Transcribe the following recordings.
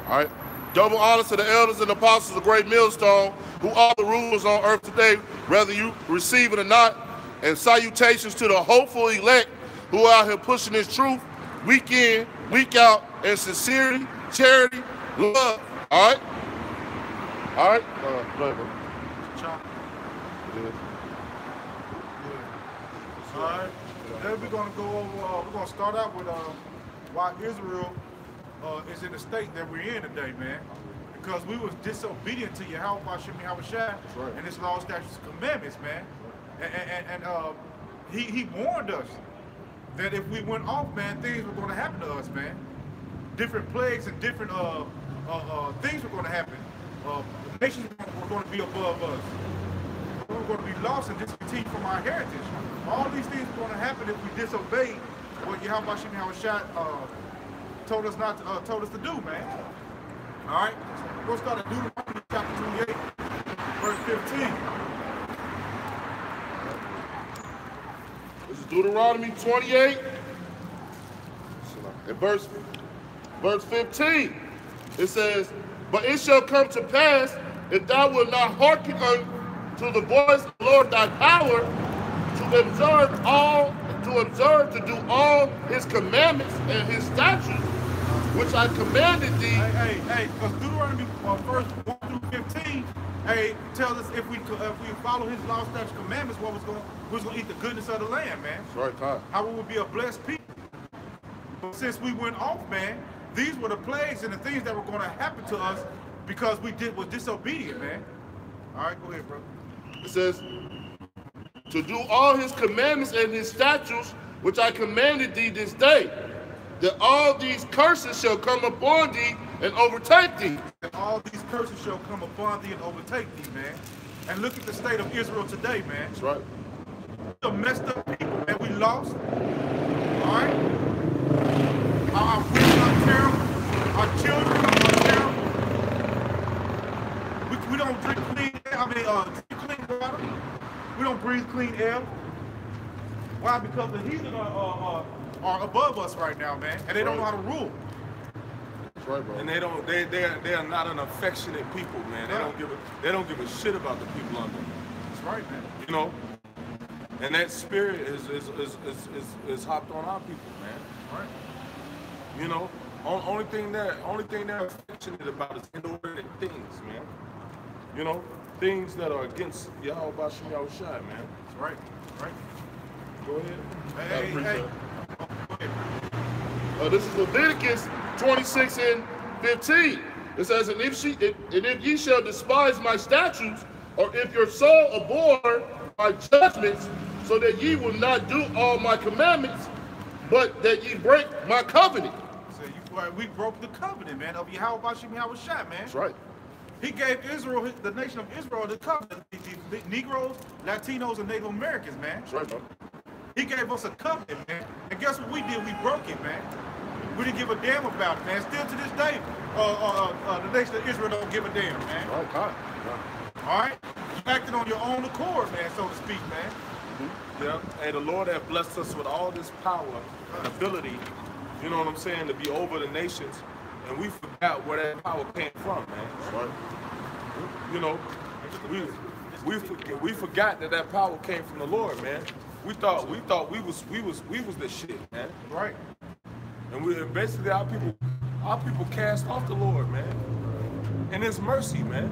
All right. Double honor to the elders and apostles of Great Millstone, who are the rulers on earth today, whether you receive it or not. And salutations to the hopeful elect who are out here pushing this truth week in, week out, in sincerity, charity, love. All right? All right? Go ahead, bro. All right. Then we're going to go over, we're going to start out with why Israel is in the state that we're in today, man. Because we was disobedient to Yahweh Shai and his law, statutes, and commandments, man. And he warned us that if we went off, man, things were going to happen to us, man. Different plagues and different things were going to happen. Nations were going to be above us. We were going to be lost and discontinued from our heritage. All these things were going to happen if we disobeyed what Yahweh Shai told us to do, man. All right, we'll start at Deuteronomy chapter 28, verse 15. This is Deuteronomy 28, and verse 15. It says, "But it shall come to pass, if thou wilt not hearken unto the voice of the Lord thy power, to observe to do all his commandments and his statutes, which I commanded thee." Hey, because Deuteronomy verse 1 through 15, tells us if we follow his law, statutes, commandments, we was going to eat the goodness of the land, man. That's right, Todd. How we would be a blessed people. But since we went off, man, these were the plagues and the things that were going to happen to us because we was disobedient, man. All right, go ahead, bro. It says, to do all his commandments and his statutes, which I commanded thee this day, that all these curses shall come upon thee and overtake thee. And all these curses shall come upon thee and overtake thee, man. And look at the state of Israel today, man. That's right. We're a messed up people, man. We lost. All right? Our women are terrible. Our children are terrible. We don't drink clean air. Drink clean water. We don't breathe clean air. Why? Because the heathen are above us right now, man, and they don't know how to rule. That's right, bro. And they are not an affectionate people, man. They don't give a shit about the people under them. That's right, man. You know, and that spirit is hopped on our people, man. Right. You know, only thing they're affectionate about is inordinate things, man. You know, things that are against Yahweh Bashim Yahushai, man. That's right. Right. Go ahead. Hey. This is Leviticus 26 and 15. It says, and if ye shall despise my statutes, or if your soul abhor my judgments, so that ye will not do all my commandments, but that ye break my covenant. So we broke the covenant, man, of Yahweh Bashim Yahushai, man. That's right. He gave Israel, the nation of Israel, the covenant. The Negroes, Latinos, and Native Americans, man. That's right, bro. He gave us a covenant, man. And guess what we did? We broke it, man. We didn't give a damn about it, man. Still to this day, the nation of Israel don't give a damn, man. All right, God. All right? You acted on your own accord, man, so to speak, man. Yeah. Hey, the Lord has blessed us with all this power and ability, you know what I'm saying, to be over the nations. And we forgot where that power came from, man. That's right. You know, we forgot that power came from the Lord, man. We thought we was the shit, man. Right. And basically our people cast off the Lord, man. And His mercy, man.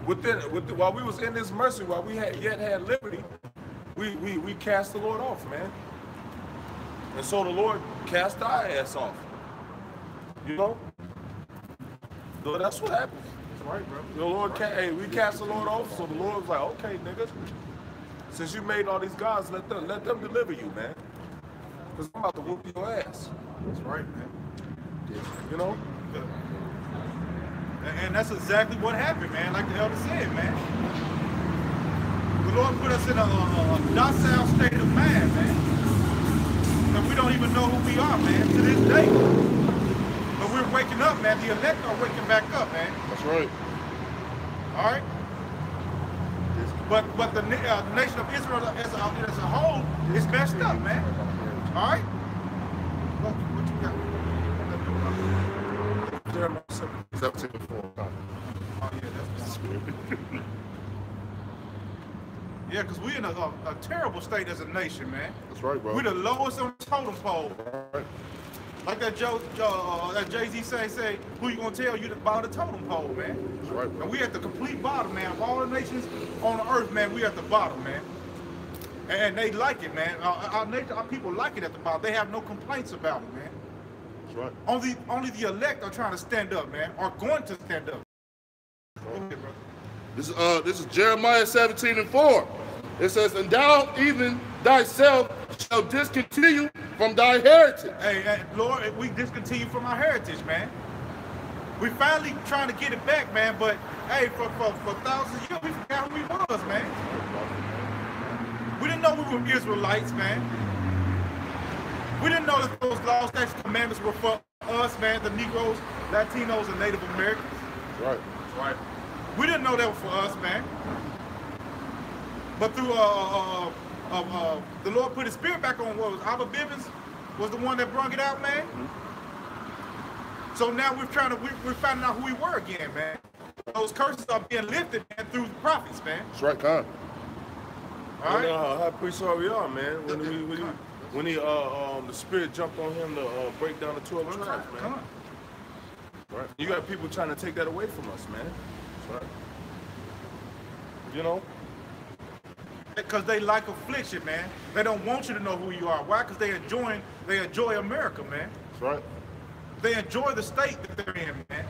While we was in His mercy, while we yet had liberty, we cast the Lord off, man. And so the Lord cast our ass off. You know? So that's what happens. That's right, bro. The Lord, we cast the Lord off, so the Lord was like, okay, nigga, since you made all these gods, let them deliver you, man. Because I'm about to whoop your ass. That's right, man. You know? And that's exactly what happened, man, like the elder said, man. The Lord put us in a docile state of mind, man. And we don't even know who we are, man, to this day. But we're waking up, man. The elect are waking back up, man. That's right. All right? But the nation of Israel as a whole is messed up, man. All right? What you got? Yeah, because we're in a terrible state as a nation, man. That's right, bro. We're the lowest on the totem pole. Right. Like that Jay-Z say, who you gonna tell you to bow the totem pole, man? That's right, bro. And we at the complete bottom, man. Of all the nations on the earth, man, we at the bottom, man. And they like it, man. Our people like it at the bottom. They have no complaints about it, man. That's right. Only the elect are trying to stand up, man. Are going to stand up. Go ahead, bro. This is Jeremiah 17:4. It says, "And thou even thyself shall discontinue from thy heritage." Hey, Lord, we discontinue from our heritage, man. We finally trying to get it back, man. But hey, for thousands of years, we forgot who we was, man. We didn't know we were Israelites, man. We didn't know that those laws, statutes, commandments were for us, man. The Negroes, Latinos, and Native Americans. Right. Right. We didn't know that was for us, man. But through the Lord put His Spirit back on. What was Abba Bivens was the one that brought it out, man. Mm-hmm. So now we're finding out who we were again, man. Those curses are being lifted, man, through the prophets, man. That's right, Con. All right. How pretty sorry we are, man. When the Spirit jumped on him to break down the 12 tribes, man. Right. You got people trying to take that away from us, man. That's right. You know? Because they like affliction, man. They don't want you to know who you are. Why? Because they enjoy America, man. That's right. They enjoy the state that they're in, man.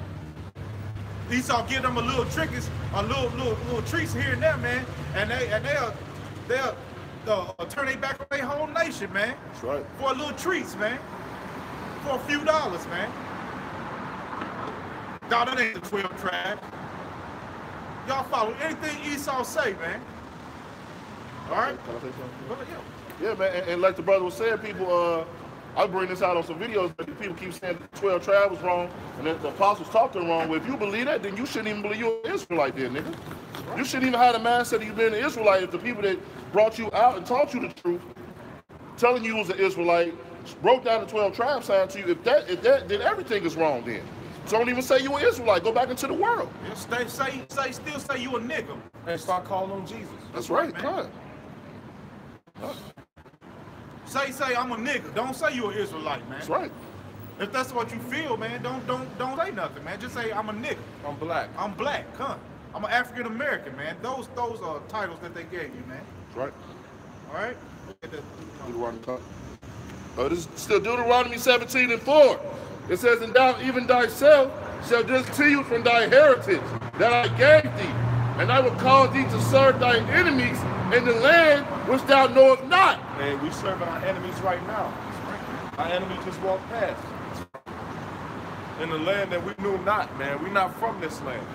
Esau give them a little tricks, a little treats here and there, man, and they'll turn their back on their whole nation, man. That's right. For a little treats, man. For a few dollars, man. Y'all, that ain't the 12 tribes. Y'all follow anything Esau say, man. All right? Can I say something? Well, Yeah, man, and like the brother was saying, people, I bring this out on some videos, but people keep saying the 12 tribes was wrong, and that the apostles taught them wrong. Well, if you believe that, then you shouldn't even believe you're an Israelite then, nigga. You shouldn't even have the mindset that you've been an Israelite if the people that brought you out and taught you the truth, telling you was an Israelite, broke down the 12 tribes sign to you. If that, then everything is wrong then. So don't even say you an Israelite. Go back into the world. yeah, still say you a nigga. And start calling on Jesus. That's right, man. God. Say I'm a nigga. Don't say you an Israelite, man. That's right. If that's what you feel, man, don't say nothing, man. Just say I'm a nigga. I'm black. I'm black, huh? I'm an African American, man. Those are titles that they gave you, man. That's right. All right. Deuteronomy. This is still Deuteronomy 17:4. It says, "And thou even thyself shall discontinue from thy heritage that I gave thee, and I will cause thee to serve thy enemies in the land which thou knowest not." Man, we serving our enemies right now. Our enemies just walked past. In the land that we knew not, man. We not from this land.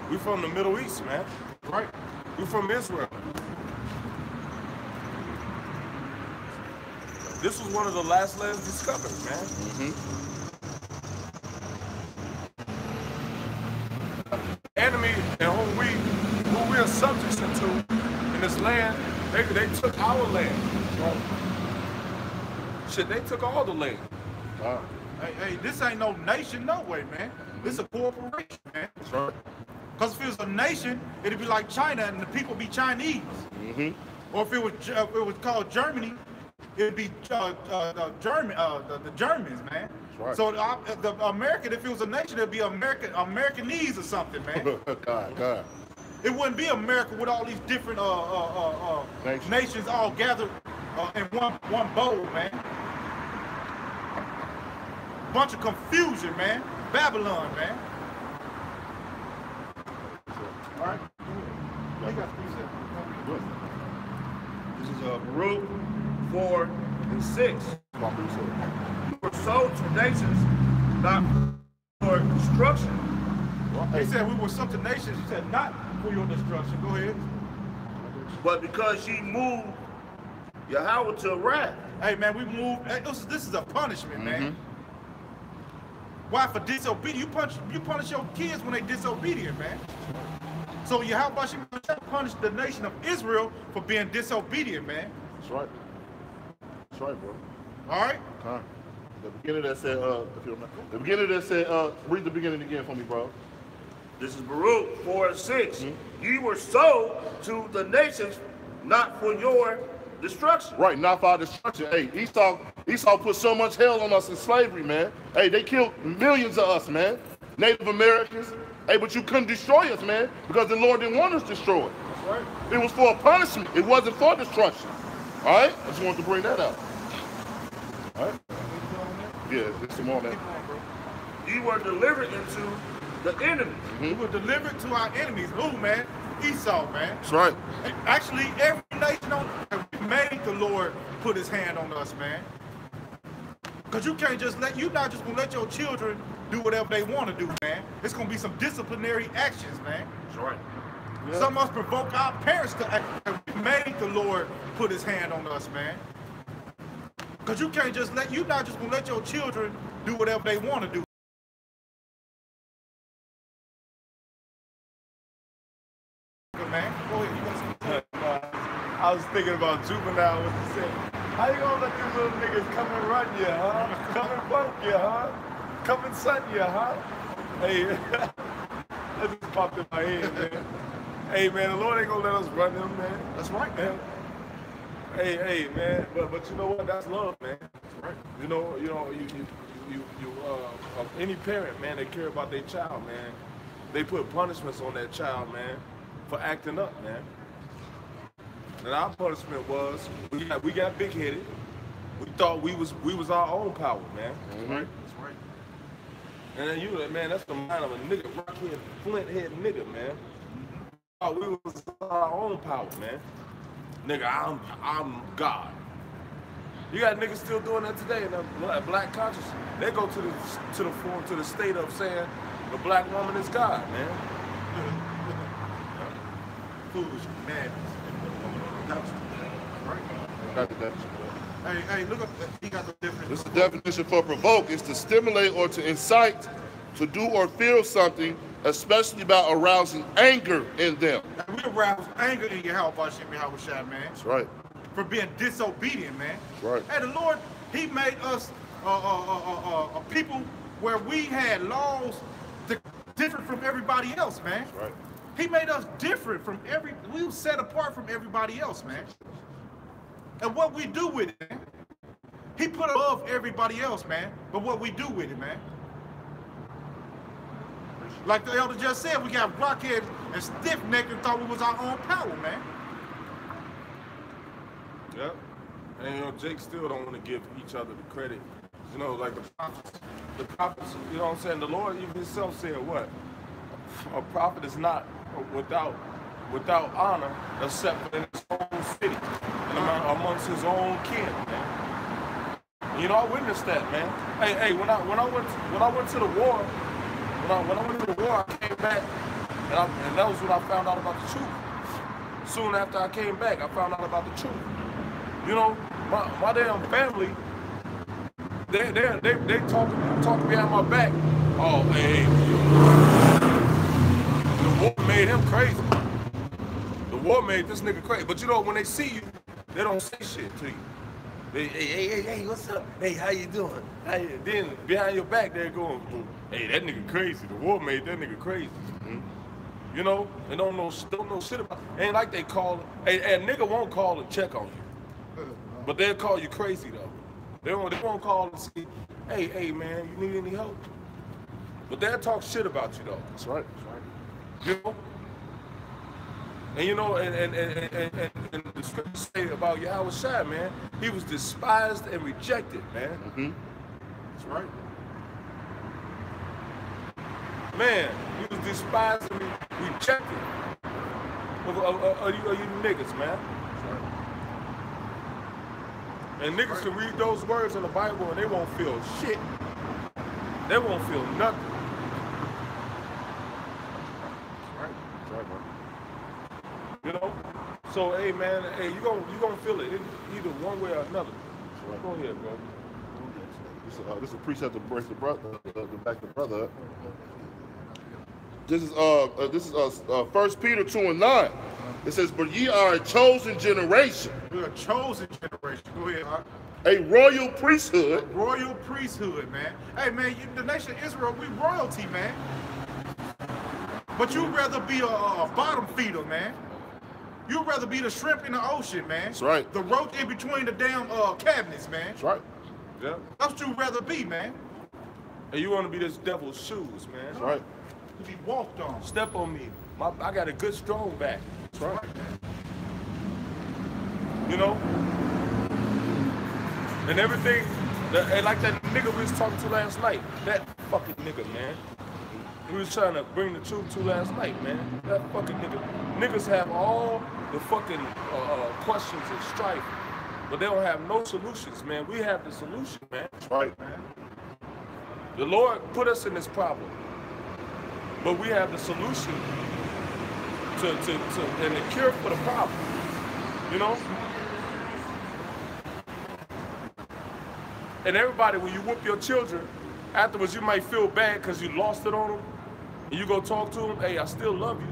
We from the Middle East, man. Right. We from Israel. This was one of the last lands discovered, man. Enemy and who we are subjects to in this land, they took our land. Shit, they took all the land. Hey, this ain't no nation, no way, man. This is a corporation, man. That's right. Because if it was a nation, it'd be like China and the people be Chinese. Or if it was called Germany, it'd be the Germans, man. Right. So the American, if it was a nation, it'd be Americanese or something, man. God. It wouldn't be America with all these different nations all gathered in one bowl, man. Bunch of confusion, man. Babylon, man. All right. This is Baruch 4:6. You were sold to nations, not for destruction. He said we were sold to nations. He said not for your destruction. Go ahead. But because ye moved Yahweh to wrath. Hey, man, we moved. This is a punishment, man. Why? For disobedience. You punish your kids when they disobedient, man. So Yahweh punish the nation of Israel for being disobedient, man. That's right. That's right, bro. All right. The beginning that said, read the beginning again for me, bro. This is Baruch 4:6. Ye were sold to the nations, not for your destruction. Right, not for our destruction. Hey, Esau put so much hell on us in slavery, man. Hey, they killed millions of us, man. Native Americans. Hey, but you couldn't destroy us, man, because the Lord didn't want us destroyed. That's right. It was for a punishment. It wasn't for destruction. All right? I just wanted to bring that out. All right? Yeah, there's some more on that. Ye were delivered into the enemy. We were delivered to our enemies. Who, man? Esau, man. That's right. And actually, every nation on earth made the Lord put his hand on us, man. Because you can't just you're not just going to let your children do whatever they want to do, man. It's going to be some disciplinary actions, man. That's right. Yeah. Some of us provoke our parents to act. We made the Lord put his hand on us, man. Because you can't just you're not just going to let your children do whatever they want to do. Man, go ahead. You got some I was thinking about Juvenile when he said, how you gonna let them little niggas come and run you, huh? Come and bump you, huh? Come and sun you, huh? Hey, that just popped in my head, man. Hey, man, the Lord ain't gonna let us run them, man. That's right, man. Hey, man, but you know what? That's love, man. That's right. You know, any parent, man, they care about their child, man. They put punishments on that child, man, for acting up, man. And our punishment was we got big-headed. We thought we was our own power, man. That's right. That's right. And then man, that's the mind of a nigga, rockhead, flint-head nigga, man. Thought we was our own power, man. Nigga, I'm God. You got niggas still doing that today in the black consciousness. They go to the state of saying the black woman is God, man. Foolish madness. Got the definition. Hey, look up. He got the difference. This is the definition for provoke. It's to stimulate or to incite to do or feel something, especially about arousing anger in them. We arouse anger in your house, man. That's right. For being disobedient, man. That's right. Hey, the Lord, he made us a people where we had laws different from everybody else, man. That's right. He made us different from we were set apart from everybody else, man. And what we do with it, man. He put above everybody else, man. But what we do with it, man. Like the elder just said, we got rockheads and stiff-necked and thought we was our own power, man. Yep. And Jake still don't want to give each other the credit. You know, like the prophets, you know what I'm saying? The Lord even himself said what? A prophet is not without honor except in his own city and amongst his own kin, man. You know, I witnessed that, man. Hey, when I went to the war, when I went to the war, I came back, and that was when I found out about the truth. Soon after I came back, I found out about the truth. You know, my damn family, they talking behind my back. Oh, hey, the war made him crazy. The war made this nigga crazy. But you know, when they see you, they don't say shit to you. They, hey, what's up? Hey, how you doing? Then behind your back, they're going, hey, that nigga crazy. The war made that nigga crazy. Mm-hmm. You know, they don't know shit about it. Ain't like they call it. Hey, a nigga won't call and check on you. But they'll call you crazy, though. They won't call and say, hey, man, you need any help? But they'll talk shit about you, though. That's right. That's right. You know? And you know, and the scripture say about Yahweh Shai, man, he was despised and rejected, man. Mm-hmm. That's right. Man, he was despised and rejected of you niggas, man. That's right. And niggas can read those words in the Bible and they won't feel shit. They won't feel nothing. That's right. That's right, man. You know? So, hey, man, hey, you gonna feel it either one way or another. Right. Go ahead, bro. This is a precept to break the brother, to back the brother up. This is 1 Peter 2:9. It says, "But ye are a chosen generation, We're a chosen generation. Go ahead, huh? a royal priesthood, Royal priesthood, man. Hey, man, the nation of Israel, we royalty, man. But you'd rather be a bottom feeder, man. You'd rather be the shrimp in the ocean, man. That's right. The roach in between the damn cabinets, man. That's right. Yeah. That's what you'd rather be, man. And you want to be this devil's shoes, man. That's right. To be walked on. Step on me. I got a good strong back. That's right. You know? And everything, and like that nigga we was talking to last night. That fucking nigga, man. We was trying to bring the truth to last night, man. That fucking nigga. Niggas have all the fucking questions and strife, but they don't have no solutions, man. We have the solution, man. That's right. The Lord put us in this problem, but we have the solution and the cure for the problem, you know? And everybody, when you whoop your children, afterwards you might feel bad because you lost it on them, and you go talk to them, hey, I still love you,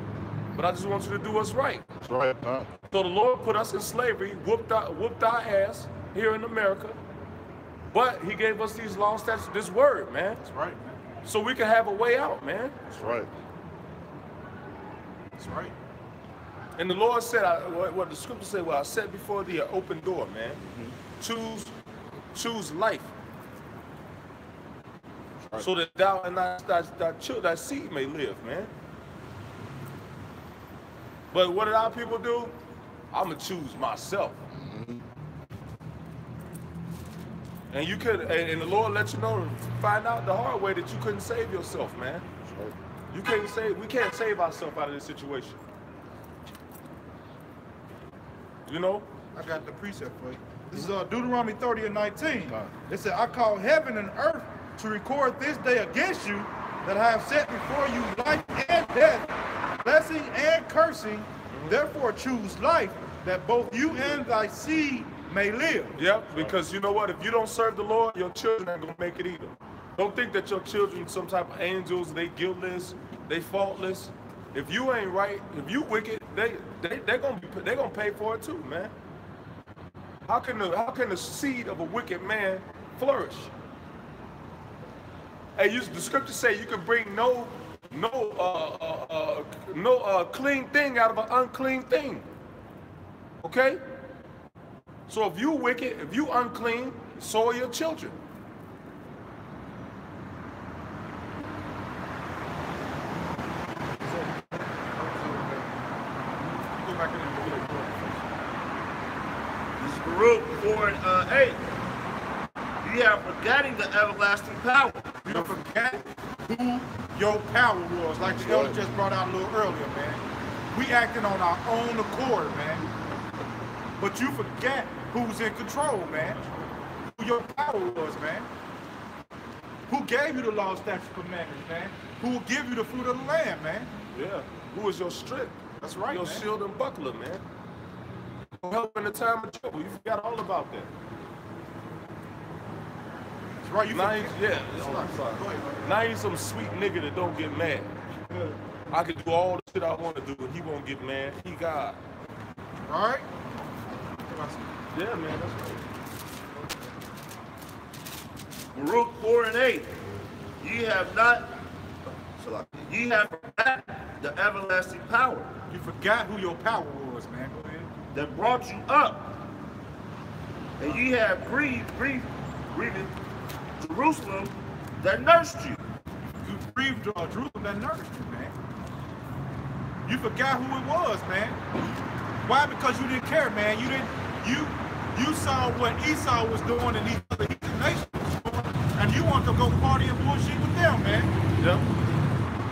but I just want you to do what's right. That's right. Huh? So the Lord put us in slavery, whooped our ass here in America, but he gave us these laws, statutes, this word, man. That's right, man. So we can have a way out, man. That's right. That's right. And the Lord said, what the scripture said, well, I set before thee an open door, man. Choose life. Right. So that thou and thy seed may live, man. But what did our people do? I'm gonna choose myself. And you could, and the Lord let you know, find out the hard way that you couldn't save yourself, man. You can't save, we can't save ourselves out of this situation. You know? I got the precept for you. This is Deuteronomy 30 and 19. It said, I call heaven and earth to record this day against you, that I have set before you life and death, blessing and cursing. Therefore choose life, that both you and thy seed may live. Yep, because you know what? If you don't serve the Lord, your children ain't gonna make it either. Don't think that your children some type of angels, they guiltless, they faultless. If you ain't right, if you wicked, they're gonna pay for it too, man. How can the seed of a wicked man flourish? Hey, the scripture say you can bring no clean thing out of an unclean thing. Okay? So if you wicked, if you unclean, so are your children. Baruch 4 and 8. You have forgetting the everlasting power. You don't forget who your power was, like the elder just brought out a little earlier, man. We acting on our own accord, man. But you forget who's in control, man. Who your power was, man. Who gave you the law, statutes, commandments, man. Who will give you the fruit of the land, man. Yeah. Who is your strength? That's right, your man. shield and buckler, man. Help in the time of trouble. You forgot all about that. That's right. You now forget. yeah. I'm sorry. Go ahead. Now he's some sweet nigga that don't get mad. I can do all the shit I want to do and he won't get mad. He God. All right? Yeah, man. That's right. Baruch 4 and 8. Ye have forgotten the everlasting power. You forgot who your power was, man. Go ahead. That brought you up. And ye have grieved Jerusalem that nursed you. You grieved Jerusalem that nourished you, man. You forgot who it was, man. Why? Because you didn't care, man. You saw what Esau was doing and these other heathen nations was doing, and you want to go party and bullshit with them, man. Yeah.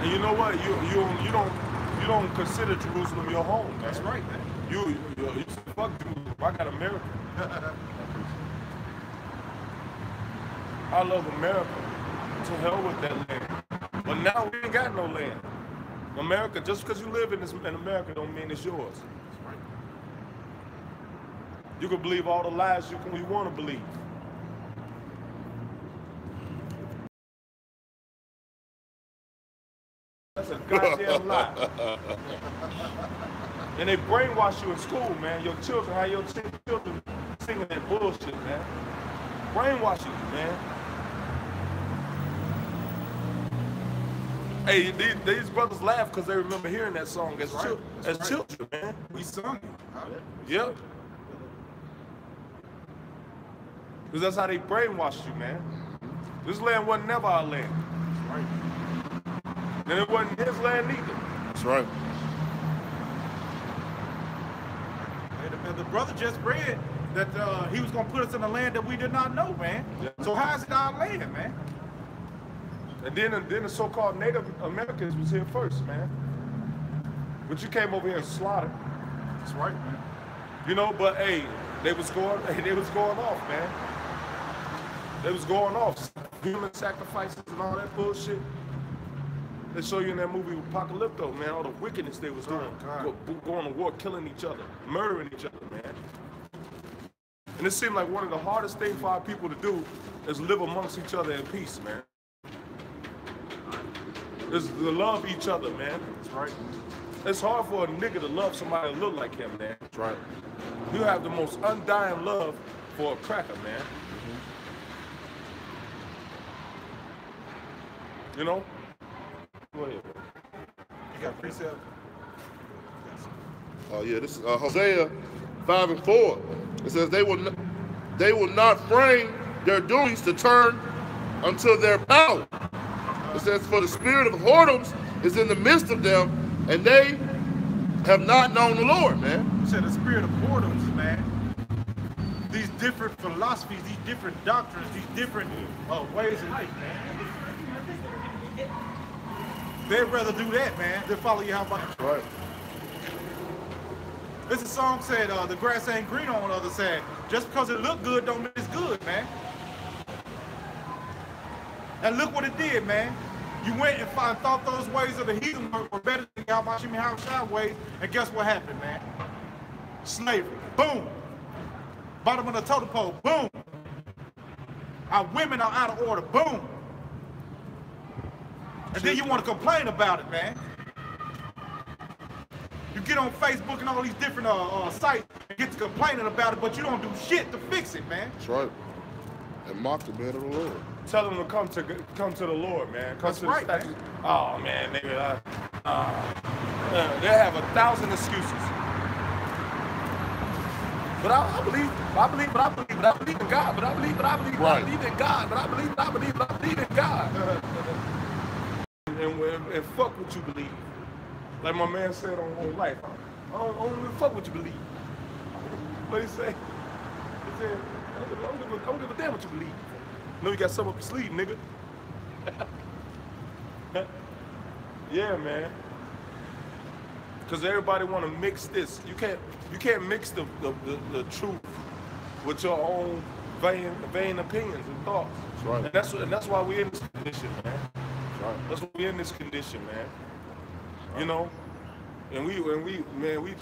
And you know what? You don't consider Jerusalem your home, man. That's right, man. You say, fuck Jerusalem. I got America. I love America. To hell with that land. But now we ain't got no land. America, just because you live in America don't mean it's yours. That's right. You can believe all the lies you want to believe. That's a goddamn lie. And they brainwash you in school, man. Your children, how your children singing that bullshit, man. Brainwashing you, man. Hey, these brothers laugh because they remember hearing that song as children, man. We sung it. Yep. Because that's how they brainwashed you, man. This land wasn't never our land. That's right. And it wasn't his land either. That's right. And the brother just read that he was going to put us in a land that we did not know, man. Yeah. So how is it our land, man? And then the so-called Native Americans was here first, man. But you came over here and slaughtered. That's right, man. You know, but hey, they was going off, man. They was going off. Human sacrifices and all that bullshit. They show you in that movie Apocalypto, man, all the wickedness they was doing. Going to war, killing each other, murdering each other, man. And it seemed like one of the hardest things for our people to do is live amongst each other in peace, man. Is to love each other, man. That's right. It's hard for a nigga to love somebody that look like him, man. That's right. You have the most undying love for a cracker, man. You know? Go ahead. You got precept? Oh yeah, this is Hosea 5:4. It says they will not frame their doings to turn unto their power. It says, for the spirit of whoredoms is in the midst of them, and they have not known the Lord, man. You said the spirit of whoredoms, man. These different philosophies, these different doctrines, these different ways of life, man. They'd rather do that, man, than follow you how about. Right. This is a song said, the grass ain't green on the other side. Just because it look good don't mean it's good, man. And look what it did, man. You went and thought those ways of the heathen were better than Yahweh Shai ways, and guess what happened, man? Slavery, boom. Bottom of the totem pole, boom. Our women are out of order, boom. And then you want to complain about it, man. You get on Facebook and all these different sites and get to complaining about it, but you don't do shit to fix it, man. That's right. And mock the man of the Lord. Tell them to come to the Lord, man. Come That's to right, the statue. Oh man, nigga, they have 1,000 excuses. But I believe in God. But I believe in God. But I believe in God. And fuck what you believe. Like my man said on Life, I don't even fuck what you believe. What he say? He said, I don't give a damn what you believe. Know you got something up your sleeve, nigga. Yeah, man. Cause everybody want to mix this. You can't mix the truth with your own vain opinions and thoughts. That's right. And that's why we're in this condition, man. That's right. That's why we're in this condition, man. You know, and we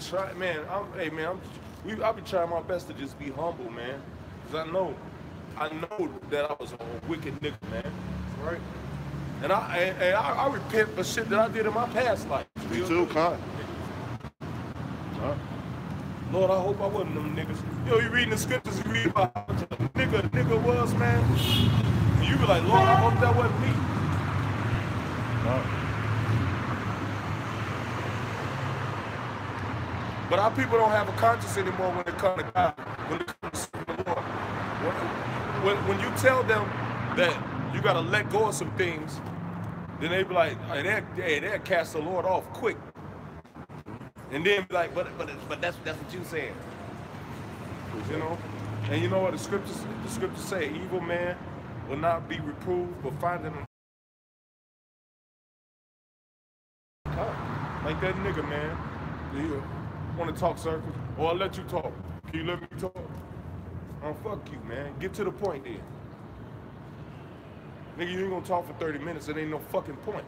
try, man. I be trying my best to just be humble, man. Cause I know that I was a wicked nigga, man. Right. And I repent for shit that I did in my past life. Me too, Con. Lord, I hope I wasn't them niggas. Yo, you reading the scriptures, you read about how much a nigga was, man. And you be like, Lord, I hope that wasn't me. But our people don't have a conscience anymore when it comes to God, when it comes to the Lord. When you tell them that you gotta let go of some things, then they be like, they'll cast the Lord off quick. And then be like, but that's what you saying. You know? And you know what the scriptures say, evil man will not be reproved, but finding him. Like that nigga, man. You wanna talk circles? Or I'll let you talk. Can you let me talk? Oh, fuck you, man. Get to the point then. Nigga, you ain't gonna talk for 30 minutes. It ain't no fucking point.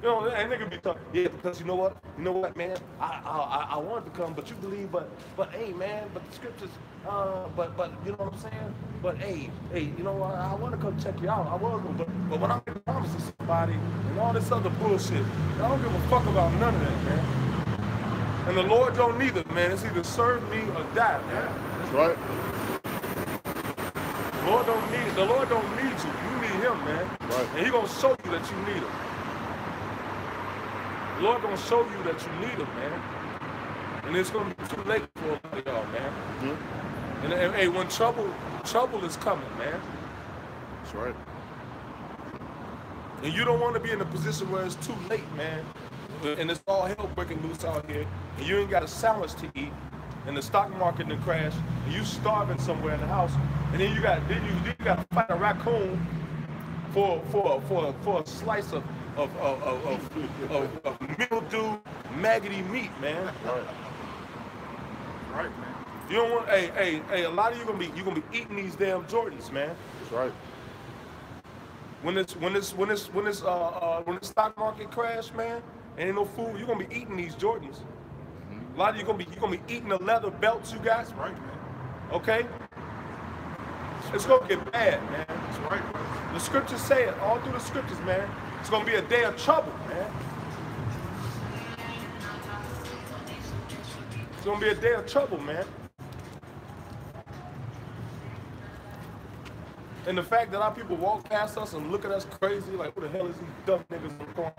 You know, that nigga be talking. Yeah, because you know what, man. I wanted to come, but you believe, but hey, man. But the scriptures, but you know what I'm saying. But hey, you know, I want to come check you out. I was, but when I'm promising somebody and all this other bullshit, I don't give a fuck about none of that, man. And the Lord don't need it, man. It's either serve me or die, man. That's right. The Lord don't need you. You need him, man. Right. And he gonna show you that you need him. The Lord gonna show you that you need him, man. And it's gonna be too late for a lot of y'all, man. Mm-hmm. And hey, when trouble is coming, man. That's right. And you don't want to be in a position where it's too late, man. And it's all hell breaking loose out here. And you ain't got a sandwich to eat. And the stock market done crash. And you starving somewhere in the house. And then you got to fight a raccoon for a slice of mildew, maggoty meat, man. Right. Right, man. You don't want. Hey, a lot of you gonna be eating these damn Jordans, man. That's right. When this stock market crash, man, ain't no food. You're gonna be eating these Jordans. A lot of you gonna be eating the leather belts you got. That's right, man. Okay? It's gonna get bad, man. That's right. The scriptures say it all through the scriptures, man. It's gonna be a day of trouble, man. It's gonna be a day of trouble, man. And the fact that our people walk past us and look at us crazy, like, who the hell is these dumb niggas in the corner?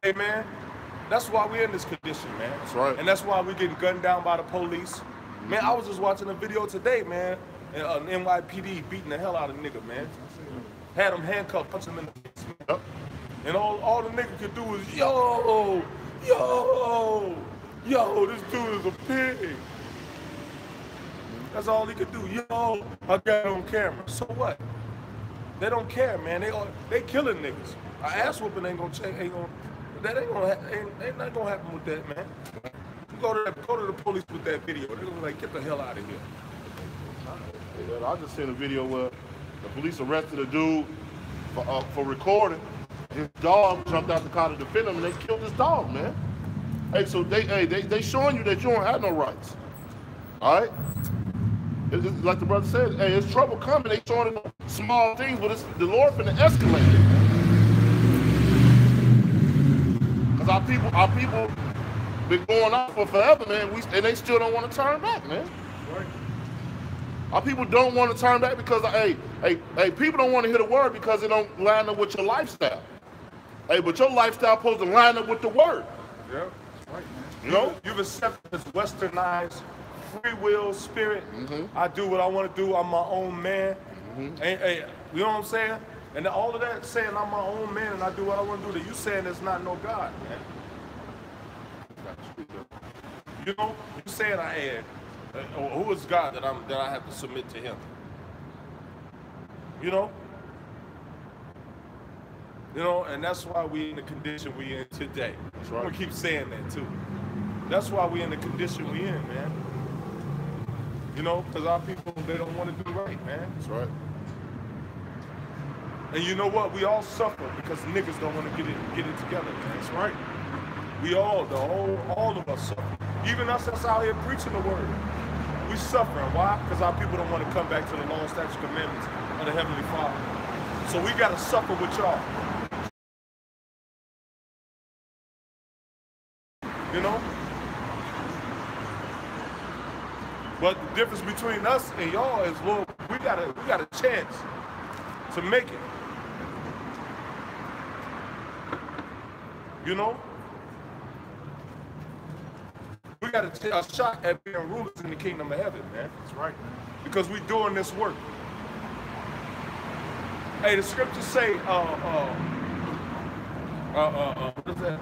Hey, man, that's why we're in this condition, man. That's right. And that's why we're getting gunned down by the police. Man, I was just watching a video today, man, an NYPD beating the hell out of a nigga, man. Had him handcuffed, punching him in the face, man. Yep. And all the nigga could do was, yo, this dude is a pig. That's all he could do. Yo, I got it on camera. So what? They don't care, man. They killing niggas. Our ass whooping ain't gonna change. Ain't not gonna happen with that, man. You go to the police with that video. They're gonna be like, get the hell out of here. I just seen a video where the police arrested a dude for recording. His dog jumped out the car to defend him, and they killed his dog, man. Hey, so they showing you that you don't have no rights. All right. It's like the brother said, hey, it's trouble coming. They showing it small things, but it's the Lord finna escalate it. Cause our people been going on for forever, man. And they still don't want to turn back, man. Right. Our people don't want to turn back because, hey, people don't want to hear the word because it don't line up with your lifestyle. Hey, but your lifestyle supposed to line up with the word. Yeah. Right, man. You know? You've accepted this westernized free will spirit. Mm-hmm. I do what I want to do. I'm my own man. Mm-hmm. Hey, you know what I'm saying? And all of that saying I'm my own man and I do what I want to do, that you saying there's not no God, man. You know, you saying who is God that I have to submit to him? You know? You know, and that's why we in the condition we in today. That's right. I'm gonna keep saying that too. That's why we in the condition we in, man. You know, because our people, they don't want to do right, man. That's right. And you know what? We all suffer because niggas don't want to get it together, man. That's right. We all of us suffer. Even us that's out here preaching the word. We suffering. Why? Because our people don't want to come back to the law and statute commandments of the Heavenly Father. So we got to suffer with y'all. You know? But the difference between us and y'all is, Lord, we got a chance to make it. You know? We got a shot at being rulers in the kingdom of heaven, man. That's right, man. Because we're doing this work. Hey, the scriptures say, what is that?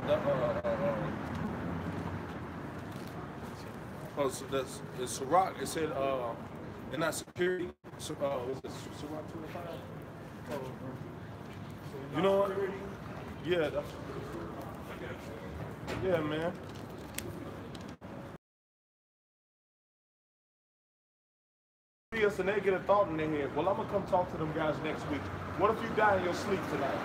Oh, so that's it's Sirach. It said, in that security, was it Sirach 25? You know what? Yeah, yeah, man. Us and they get a thought in their head. Well, I'm gonna come talk to them guys next week. What if you die in your sleep tonight?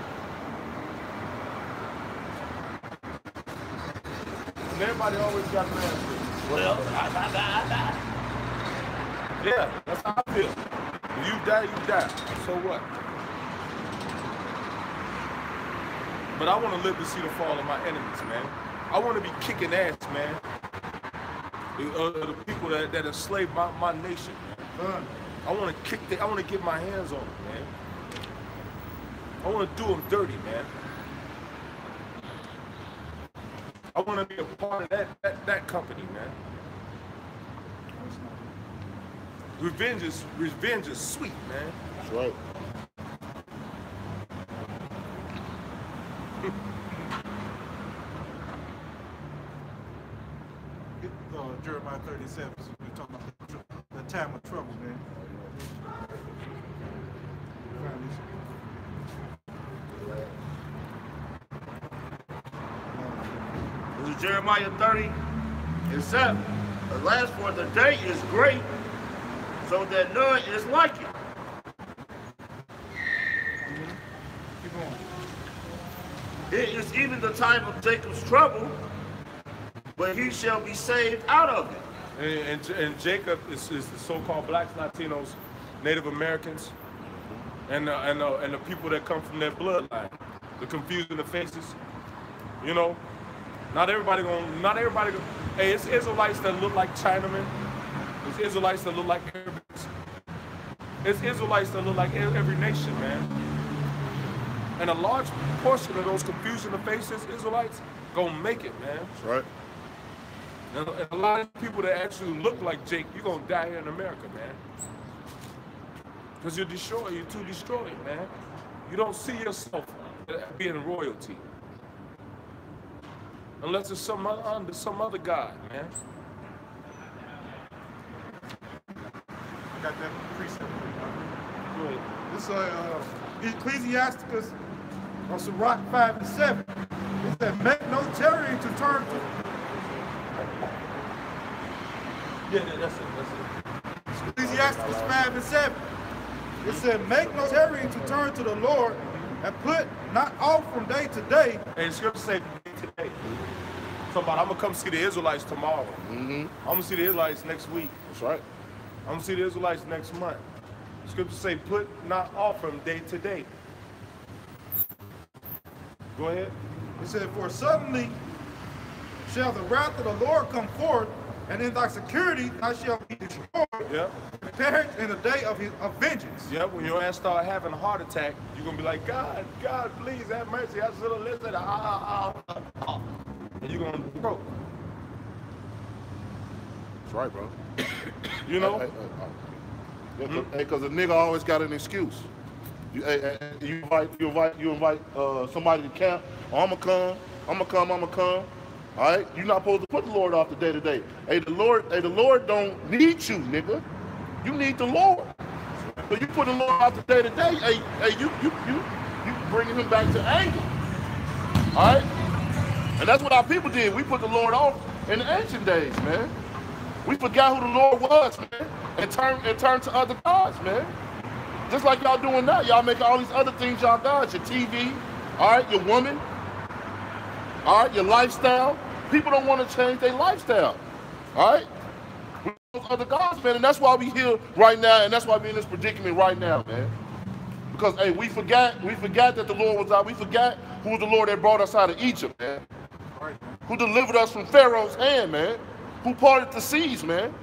And everybody always got an answer. Well, yeah, that's how I feel. When you die, you die. So what? But I want to live to see the fall of my enemies, man. I want to be kicking ass, man. The people that enslaved my nation, man. I want to I want to get my hands on them, man. I want to do them dirty, man. I I want to be a part of that company, man. Revenge is sweet, man. That's right. Jeremiah 37, we're talking about the time of trouble, man. This is Jeremiah 30 and 7. Alas, for the day is great, so that none is like it. Keep going. It is even the time of Jacob's trouble, but he shall be saved out of it. And Jacob is the so-called blacks, Latinos, Native Americans, and the people that come from their bloodline. The confused in the faces, you know. Not everybody gonna. Hey, it's Israelites that look like Chinamen. It's Israelites that look like Arabs. It's Israelites that look like every nation, man. And a large portion of those confused in the faces, Israelites, gonna make it, man. That's right. And a lot of people that actually look like Jake, you're gonna die here in America, man. Because you're too destroyed, man. You don't see yourself being royalty. Unless it's under some other God, man. I got that precept. Go ahead. This Ecclesiasticus on Sirach 5 and 7. It said, make no tarrying to turn to. Yeah, that's it. Ecclesiasticus 5 and 7. It said, make no tarrying to turn to the Lord and put not off from day to day. And the scripture say today. So about I'm gonna come see the Israelites tomorrow. Mm-hmm. I'm gonna see the Israelites next week. That's right. I'm gonna see the Israelites next month. The scripture say put not off from day to day. Go ahead. It said, for suddenly shall the wrath of the Lord come forth, and in thy security thou shalt be destroyed. Yep. Perish in the day of vengeance. Yep. When your ass start having a heart attack, you're gonna be like, God, please have mercy. I should have listened. And you're gonna broke. That's right, bro. You know? Because a nigga always got an excuse. You invite somebody to camp. Oh, I'ma come. All right, you're not supposed to put the Lord off the day to day. Hey, the Lord don't need you, nigga. You need the Lord. So you put the Lord off the day to day. Hey, you bringing him back to anger. All right, and that's what our people did. We put the Lord off in the ancient days, man. We forgot who the Lord was, man, and turned to other gods, man. Just like y'all doing now. Y'all making all these other things y'all gods. Your TV, all right, your woman, all right, your lifestyle. People don't want to change their lifestyle, all right? We those other gods, man, and that's why we here right now, and that's why we're in this predicament right now, man. Because, hey, we forgot that the Lord was out. We forgot who was the Lord that brought us out of Egypt, man. Who delivered us from Pharaoh's hand, man. Who parted the seas, man.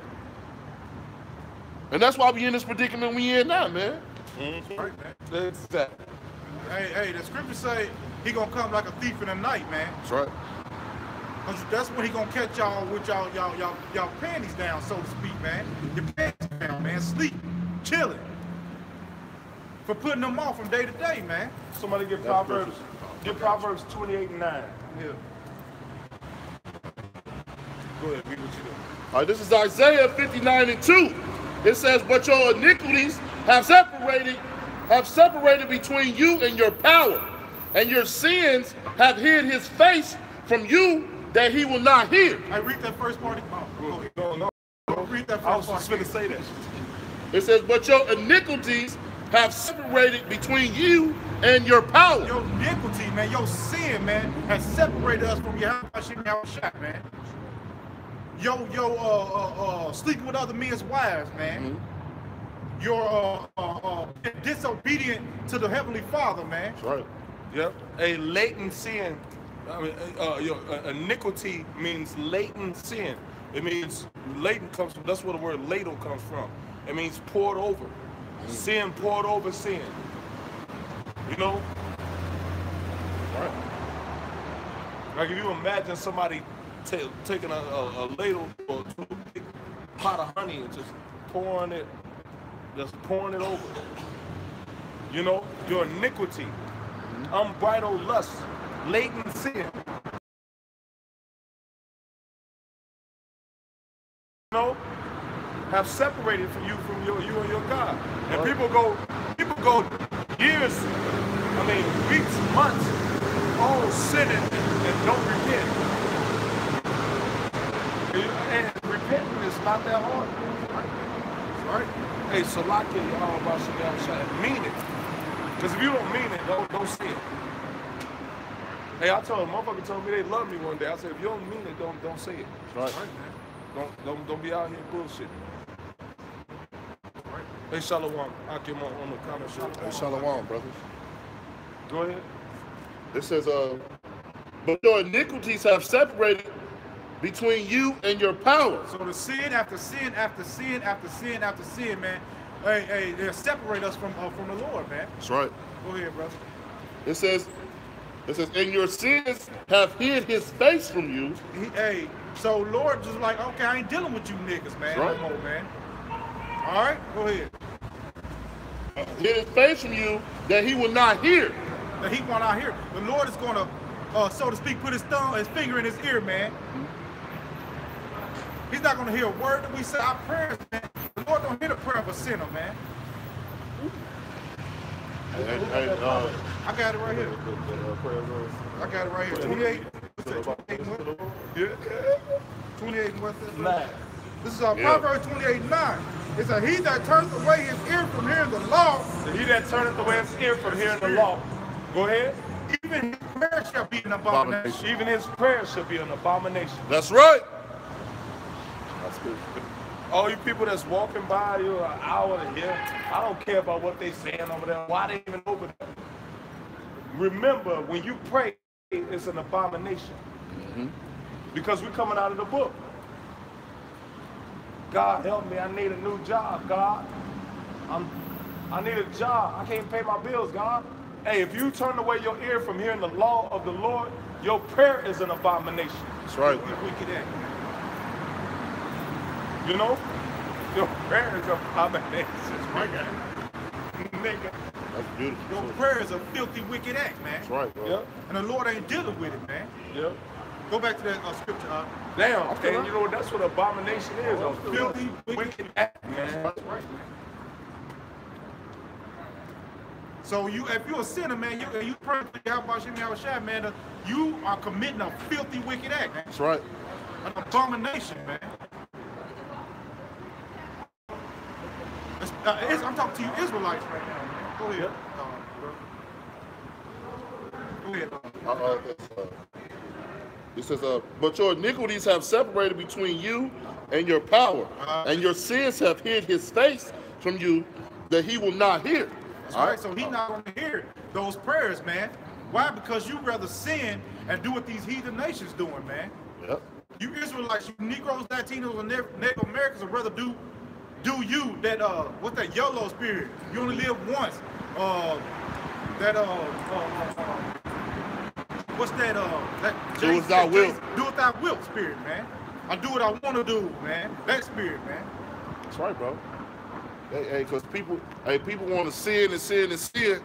And that's why we in this predicament we in now, man. Mm-hmm. Right, man. That's that. Hey, the scripture say he gonna come like a thief in the night, man. That's right. Cause that's when he gonna catch y'all with y'all panties down, so to speak, man. Your pants down, man. Sleep, chilling. For putting them off from day to day, man. Somebody get Proverbs 28 and 9. Yeah. Go ahead, read what you do. All right, this is Isaiah 59 and 2. It says, but your iniquities have separated between you and your power, and your sins have hid his face from you that he will not hear. I read that first part. No. Read that first part. I was just going to say that. It says, but your iniquities have separated between you and your power. Your iniquity, man, your sin, man, has separated us from your shot, man. Your sleeping with other men's wives, man. Mm-hmm. Your disobedient to the Heavenly Father, man. That's right. Yep. A latent sin. I mean, your iniquity means latent sin. It means latent comes from. That's where the word ladle comes from. It means poured over. Sin poured over sin. You know. Right. Like if you imagine somebody taking a ladle or a big pot of honey and just pouring it over. You know, your iniquity, unbridled lust, latent sin. You know, have separated from you and your God. And people go years, weeks, months, all sinning and don't repent. And repenting is not that hard. Right? Hey, Salaki, mean it. Because if you don't mean it, don't say it. Hey, I told a motherfucker told me they love me one day. I said, if you don't mean it, don't say it. Right. Don't be out here bullshitting. Hey, Shalom. I'll give on the comment. Hey, Shalom, brothers. Go ahead. It says, but your iniquities have separated between you and your power. So the sin after sin after sin after sin after sin, man, they separate us from the Lord, man. That's right. Go ahead, brother. It says, and your sins have hid his face from you. So Lord just like, okay, I ain't dealing with you niggas, man. Right. No more, man. All right, go ahead. Hid his face from you that he will not hear. That he will not hear. The Lord is gonna, so to speak, put his finger in his ear, man. He's not gonna hear a word that we say. Our prayers, man. The Lord don't hear the prayer of a sinner, man. I got it right here. I got it right here. 28. 28 and what's this? 9. This is Proverbs 28:9. It says, he that turns away his ear from hearing the law. He that turneth away his ear from hearing the law. Go ahead. Even his prayer shall be an abomination. Even his prayer shall be an abomination. That's right. That's good. All you people that's walking by you an hour to here, I don't care about what they saying over there. Why they even over there? Remember, when you pray, it's an abomination. Because we're coming out of the book. God help me, I need a new job, God. I need a job. I can't pay my bills, God. Hey, if you turn away your ear from hearing the law of the Lord, your prayer is an abomination. That's right. Wicked act. You know? Your prayer is an abomination. Nigga. That's beautiful. Your prayer is a filthy, wicked act, man. That's right, bro. Yep. And the Lord ain't dealing with it, man. Yep. Go back to that scripture. Damn, okay, you know that's what abomination is. A filthy, wicked act, man. That's right, man. So if you're a sinner, man, you pray for Yahweh, man, you are committing a filthy, wicked act, man. That's right. An abomination, man. I'm talking to you Israelites right now, man. Go ahead. Go ahead. It says, but your iniquities have separated between you and your power, and your sins have hid his face from you that he will not hear. That's right. So he's not going to hear those prayers, man. Why? Because you rather sin and do what these heathen nations doing, man. Yep. You Israelites, you Negroes, Latinos, and Native Americans would rather do you that what's that YOLO spirit? You only live once. What's that? That Do as thou wilt. Do what thou wilt spirit, man. I do what I want to do, man. That spirit, man. That's right, bro. Hey, because people want to sin and sin and sin,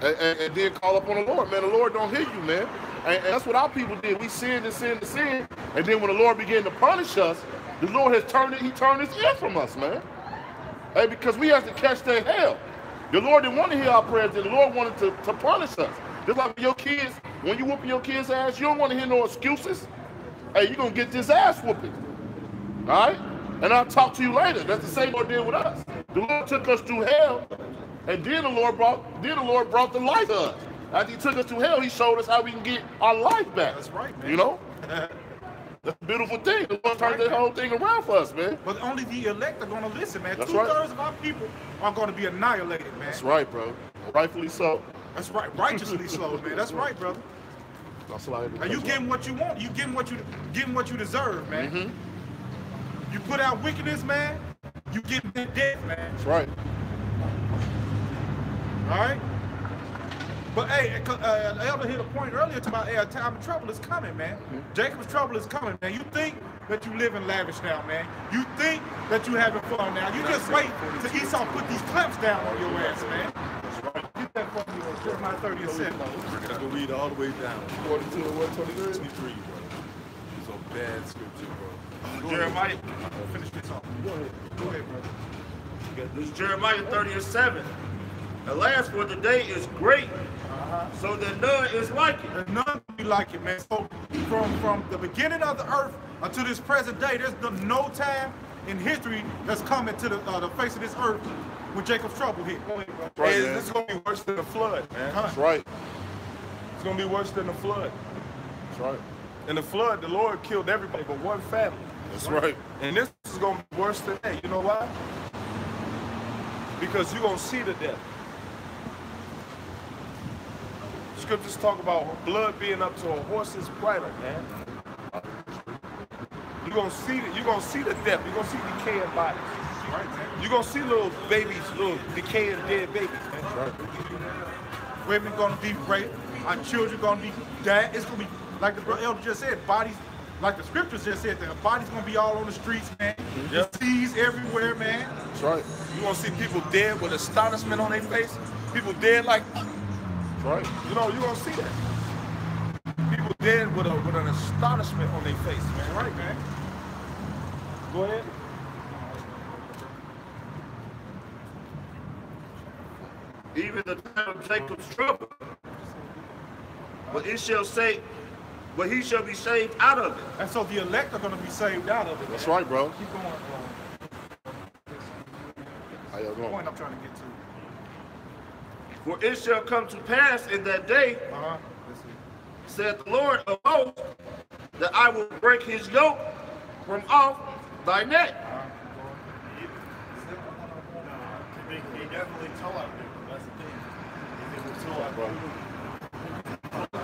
and then call up on the Lord, man. The Lord don't hear you, man. And that's what our people did. We sinned and sinned and sinned, and then when the Lord began to punish us, the Lord has turned his ear from us, man. Hey, because we have to catch that hell. The Lord didn't want to hear our prayers. The Lord wanted to punish us. Just like your kids, when you whooping your kids' ass, you don't want to hear no excuses. Hey, you're going to get this ass whooping. All right? And I'll talk to you later. That's the same Lord did with us. The Lord took us through hell, and then the Lord brought the life to us. After he took us through hell, he showed us how we can get our life back. That's right, man. You know? That's a beautiful thing. The Lord turned that whole thing around for us, man. But only the elect are going to listen, man. That's 2/3 of our people are going to be annihilated, man. That's right, bro. Rightfully so. That's right. Righteously so, man. That's right, brother. That's right. And you getting what you want. You getting what you deserve, man. Mm-hmm. You put out wickedness, man. You getting that death, man. That's right. All right. But hey, Elder hit a point earlier about time of trouble is coming, man. Jacob's trouble is coming, man. You think that you live in lavish now, man. You think that you having fun now. You just wait till Esau put these clamps down on your ass, man. Get that from you, Jeremiah 30 and 7. I can read all the way down. 42 and what, 23? 23, bro. It's a bad scripture, bro. Jeremiah. Finish this off. Go ahead, brother. This is Jeremiah 30 and 7. Alas, for the day is great, so that none is like it. And none will be like it, man. So from the beginning of the earth until this present day, there's no time in history that's coming to the face of this earth when Jacob's trouble hit. Go ahead, bro. Right, Hey, man. this is gonna be worse than the flood, man. That's right. It's gonna be worse than the flood. That's right. In the flood, the Lord killed everybody but one family. That's right. And this is gonna be worse than that. You know why? Because you're gonna see the death. Scriptures talk about blood being up to a horse's bridle, man. You're gonna see the death. You're gonna see decaying bodies. You're gonna see little babies, little decaying dead babies, man. Women gonna be raped. Our children gonna be dead. It's gonna be like the brother Elder just said. Bodies, like the scriptures just said, the bodies gonna be all on the streets, man. Yep. Disease everywhere, man. That's right. You're gonna see people dead with astonishment on their face. People dead like, That's right. you know, you're gonna see that. People dead with an astonishment on their face, man. Right, man. Go ahead. Even the time of Jacob's trouble. But he shall be saved out of it. And so the elect are gonna be saved out of it. That's right, bro. Keep going. How y'all The doing? point I'm trying to get to. For it shall come to pass in that day, Let's see. saith the Lord of hosts, that I will break his yoke from off thy neck. He definitely told us. That's the thing. He didn't tell us. Bro.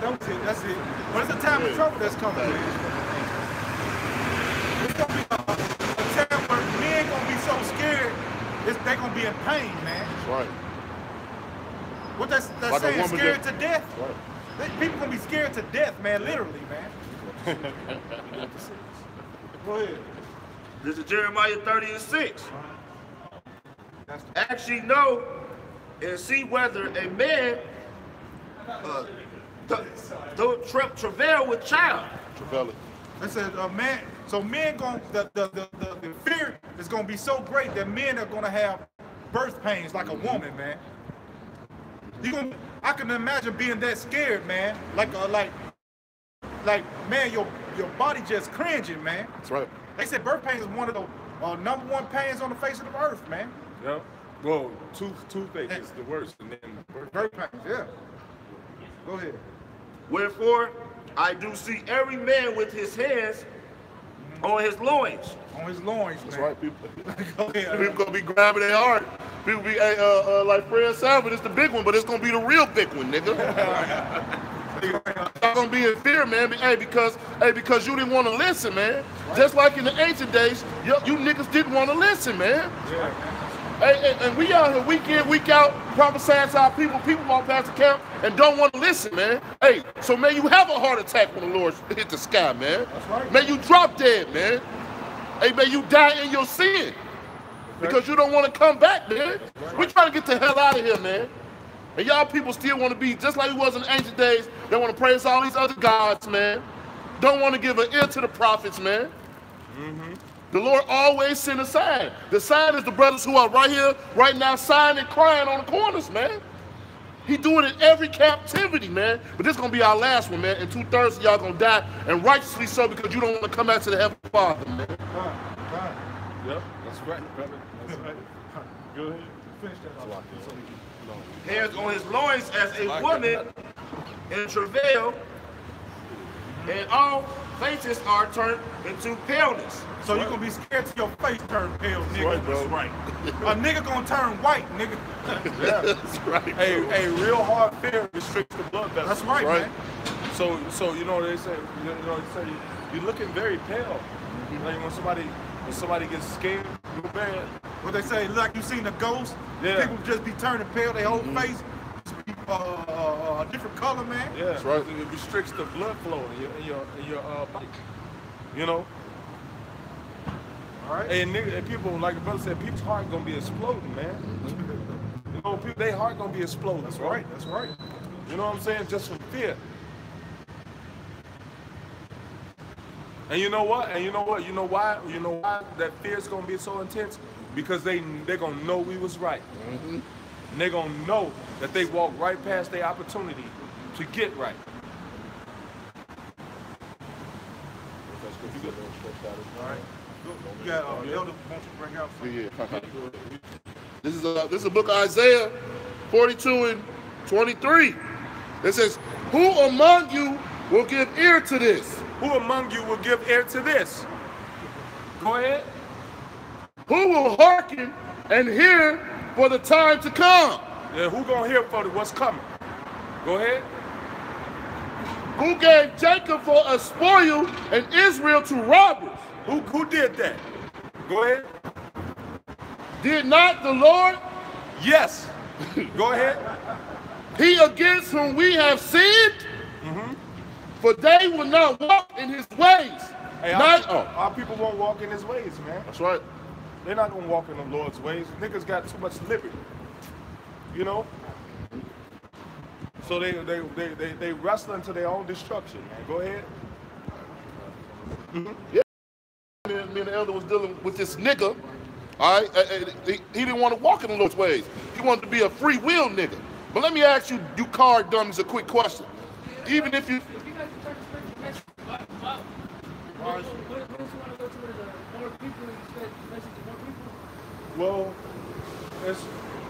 That's it. That's it. But it's a time of trouble that's coming. It's gonna be a time where men gonna be so scared, they gonna be in pain, man. That's right. What that's Like a saying, woman scared that- to death. Right. People gonna be scared to death, man. Literally, man. Go ahead. This is Jeremiah 30 and 6. That's Ask ye know and see whether a man travail with child. Trevella. They said, man. So men gonna the fear is gonna be so great that men are gonna have birth pains like a woman, man. I can imagine being that scared, man. Like man, your body just cringing, man. That's right. They said birth pains is one of the #1 pains on the face of the earth, man. Yeah. Well, toothache is the worst, and then Birth pains, yeah. Go ahead. Wherefore I do see every man with his hands on his loins. On his loins, man. That's right, people. Go ahead. People gonna be grabbing their heart. People be like Fred Sanford, it's the big one, but it's gonna be the real big one, nigga. Y'all gonna be in fear, man. Because you didn't want to listen, man. Just like in the ancient days, you niggas didn't want to listen, man. Hey, and we out here week in, week out, prophesying to our people. People walk past the camp and don't want to listen, man. Hey, so may you have a heart attack when the Lord hit the sky, man. That's right. May you drop dead, man. Hey, may you die in your sin. Because you don't want to come back, man. We trying to get the hell out of here, man. And y'all people still want to be just like it was in the ancient days. They want to praise all these other gods, man. Don't want to give an ear to the prophets, man. The Lord always send a sign. The sign is the brothers who are right here, right now, sighing and crying on the corners, man. He doing it in every captivity, man. But this is going to be our last one, man. And 2/3 of y'all going to die, and righteously so, because you don't want to come back to the Heavenly Father, man. Yep, that's right, brother. That's right. Go ahead. Finish that off. Hands on his loins as a woman in travail, and all faces are turned into paleness. So you're gonna be scared till your face turn pale, nigga. right, bro. That's right. A nigga gonna turn white, nigga. That's right. Hey, real hard fear restricts the blood vessels. That's right, Right. man. So you know they say, they say you're looking very pale. Like when somebody gets scared real bad. What they say, like you seen a ghost, Yeah. people just be turning pale, their whole face just be a different color, man. Yeah, That's right. It restricts the blood flow in your body. You know. All right. And people, like the brother said, people's heart gonna be exploding, man. You know, their heart gonna be exploding. That's bro. right. That's right. You know what I'm saying? Just from fear. And you know what? And you know what? You know why? You know why that fear is gonna be so intense? Because they're gonna know we was right. And they're gonna know that they walked right past their opportunity to get right. All right. You got Elder wants to bring out something. Yeah. This is a book of Isaiah 42 and 23. It says, "Who among you will give ear to this? Who among you will give ear to this?" Go ahead. Who will hearken and hear for the time to come? Yeah, who gonna hear for what's coming? Go ahead. Who gave Jacob for a spoil and Israel to robbers? Who did that? Go ahead. Did not the Lord, Yes. Go ahead. he against whom we have sinned? For they will not walk in his ways. Hey, Not, our people won't walk in his ways, man. that's right. They're not gonna walk in the Lord's ways. Niggas got too much liberty. You know? So they wrestle into their own destruction, man. Go ahead. Me and the elder was dealing with this nigga. All right, he didn't want to walk in the Lord's ways. He wanted to be a free will nigga. But let me ask you car dummies a quick question. Even if you, Well,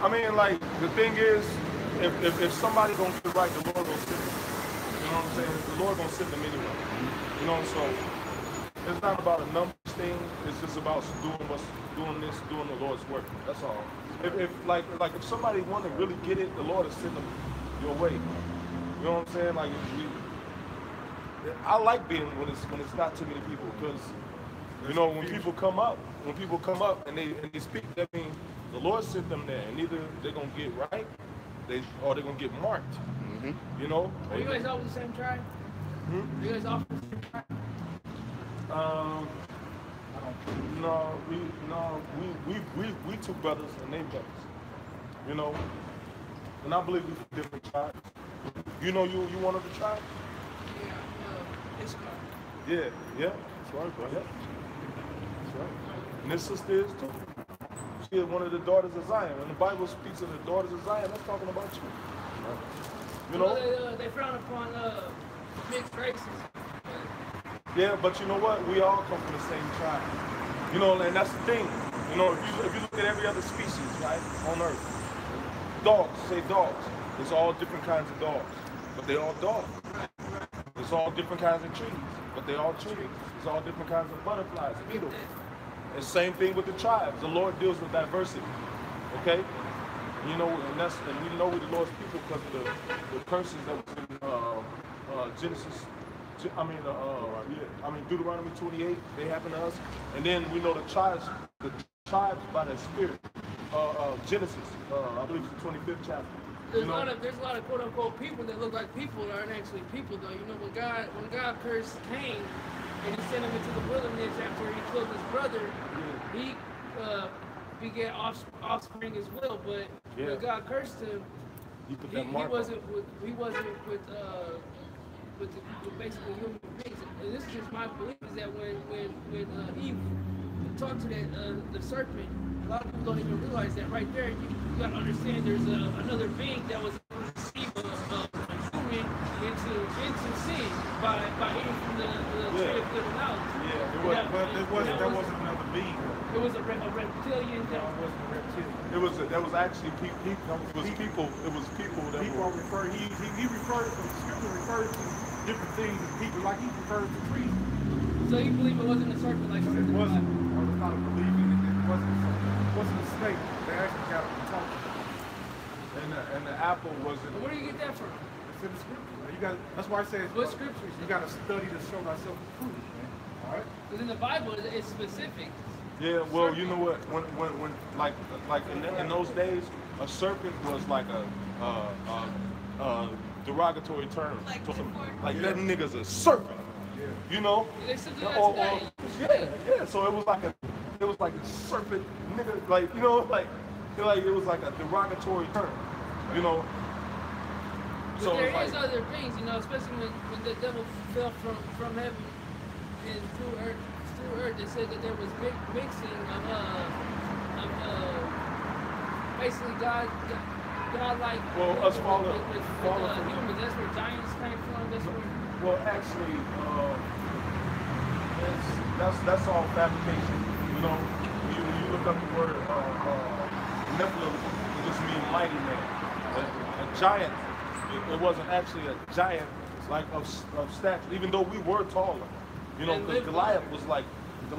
I mean, like, the thing is, if somebody gonna get right, the Lord gonna send them. You know what I'm saying? The Lord gonna send them anyway. You know, so it's not about a numbers thing. It's just about doing the Lord's work. That's all. If somebody want to really get it, the Lord will send them your way. You know what I'm saying? Like, I like being when it's not too many people, because you know, when people come up and they speak, that means the Lord sent them there, and either they're gonna get right, or they're gonna get marked. You know. Are you guys all with the same tribe? Are you guys all from the same tribe? We two brothers and they brothers. You know, and I believe we from different tribes. You know, you one of the tribes? Yeah, Issachar. Yeah, that's right, bro. Yeah. That's right. And this sister is too. She is one of the daughters of Zion. When the Bible speaks of the daughters of Zion, that's talking about you. You know? Well, they frown upon mixed races. Yeah, but you know what? We all come from the same tribe. You know, and that's the thing. You know, if you look at every other species, right, on Earth, dogs, say dogs. There's all different kinds of dogs, but they all dogs. There's all different kinds of trees, but they all trees. There's all different kinds of butterflies, beetles. And same thing with the tribes. The Lord deals with diversity. Okay? You know, and we know we're the Lord's people because of the curses that was in Genesis. Deuteronomy 28, they happen to us. And then we know the tribes by their spirit. Genesis, I believe it's the 25th chapter. There's a lot of quote unquote people that look like people that aren't actually people though. You know, when God cursed Cain and he sent him into the wilderness after he killed his brother, he begat offspring as well, but when God cursed him, he wasn't with basically human beings. And this is just my belief is that when Eve talked to the serpent, a lot of people don't even realize that right there. You got to understand there's another being that was received a human into sin by eating from the tree of good and knowledge. That wasn't another being. It was a reptilian. It wasn't a reptilian. That was actually people. It was people that people refer. He referred to the scripture refers to different things as people, like he refers to trees. So you believe it wasn't a serpent like It wasn't. I was not believing it. It wasn't a snake. They actually got to talk. and the apple wasn't. Where do you get that from? It's in the scripture. That's why I say What scriptures? you got to study to show thyself approved, man. All right. Because in the Bible, it's specific. Yeah, well, you know what? When like in those days, a serpent was like a derogatory terms. Like that nigga's a serpent. You know? They still do that today. Yeah. So it was like a serpent nigga, like, you know, like it was like a derogatory term, you know. But So there it's is like, other things, you know, especially when the devil fell from heaven and through earth, they said that there was mixing of basically God like well, us fallen with humans. That's where giants came from. That's where. well, actually, that's all fabrication. You know, when you look up the word Nephilim, it just means mighty man. A giant. It wasn't actually a giant like of stature, even though we were taller. You know, because Goliath was like a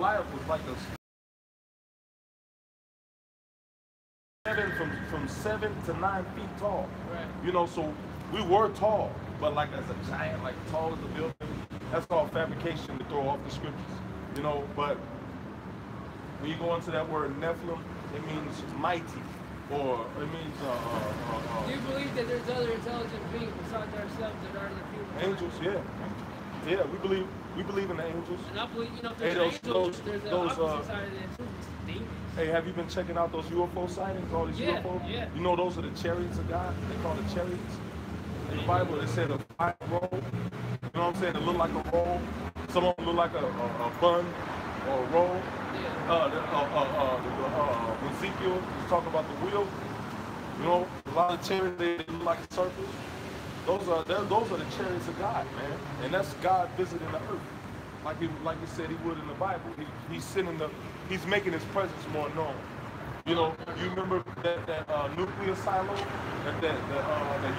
from 7 to 9 feet tall. Right. You know, so we were tall, but like as a giant, like tall as a building, that's called fabrication to throw off the scriptures. You know, but when you go into that word Nephilim, it means mighty, or it means Do you believe that there's other intelligent beings besides ourselves that are in the future? angels. Yeah, we believe in the angels. And I believe, you know, if Hey, there's those- angels, there's the those, opposite side of that too. It's demons. Hey, have you been checking out those UFO sightings? All these Yeah, UFOs? yeah. You know those are the chariots of God? They call it chariots. In the Bible, they said a fire roll. You know what I'm saying? It look like a roll. Some of them look like a bun or a roll. Yeah. Ezekiel was talking about the wheel. You know, a lot of chariots, they look like a circle. Those are the chariots of God, man. And that's God visiting the earth. Like he said he would in the Bible. He's making his presence more known. You know, you remember that nuclear silo, that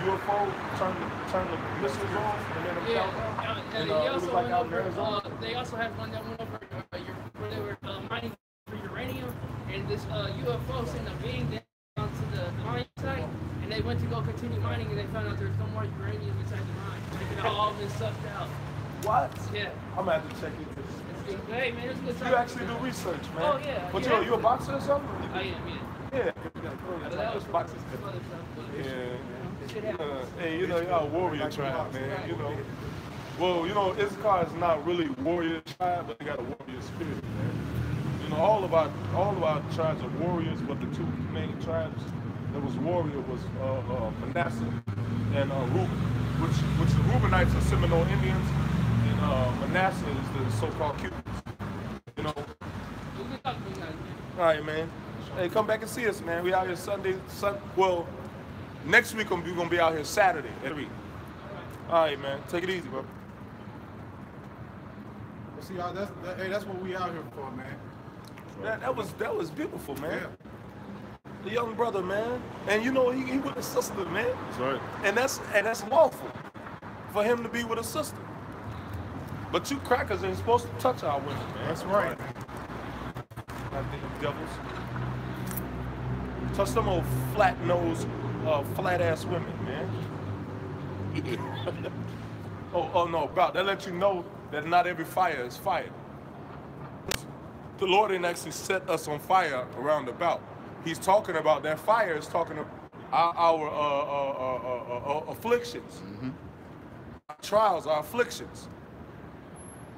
UFO turned the missiles off and let them Yeah. count? And it was like out in Arizona. they also had one that went over where they were mining for uranium, and this UFO sent a beam down to the mine site, and they went to go continue mining, and they found out there's no more uranium inside the mine. It had all been sucked out. What? Yeah. I'm gonna have to check it. Hey man, it's good. You actually do research, man. Oh, yeah. But Yeah. you a boxer or something? I am, yeah. Yeah. But that was This boxing's some good. other stuff, but Yeah. shit happens. Hey, you know, y'all a warrior tribe, man. You know. Well, you know, Issachar is not really a warrior tribe, but they got a warrior spirit, man. You know, all of our tribes are warriors, but the two main tribes that was warrior was Manasseh and Reuben, which the Reubenites are Seminole Indians, and Manasseh is the so-called Cubans. You know. We'll get talking to you guys, man. All right, man. Hey, come back and see us, man. We out here Sunday. Well, next week we're gonna be out here Saturday at 3. All right, man. Take it easy, bro. See, that's what we out here for, man. That was beautiful, man. Yeah. The young brother, man. And you know he with a sister, man. That's right. And that's lawful for him to be with a sister. But you crackers ain't supposed to touch our women, man. That's right. Goddamn devils. Touch them old flat-nosed, flat-ass women, man. oh no, bro. That lets you know that not every fire is fire. The Lord didn't actually set us on fire around about. He's talking about that fire is talking about our afflictions, our trials, our afflictions.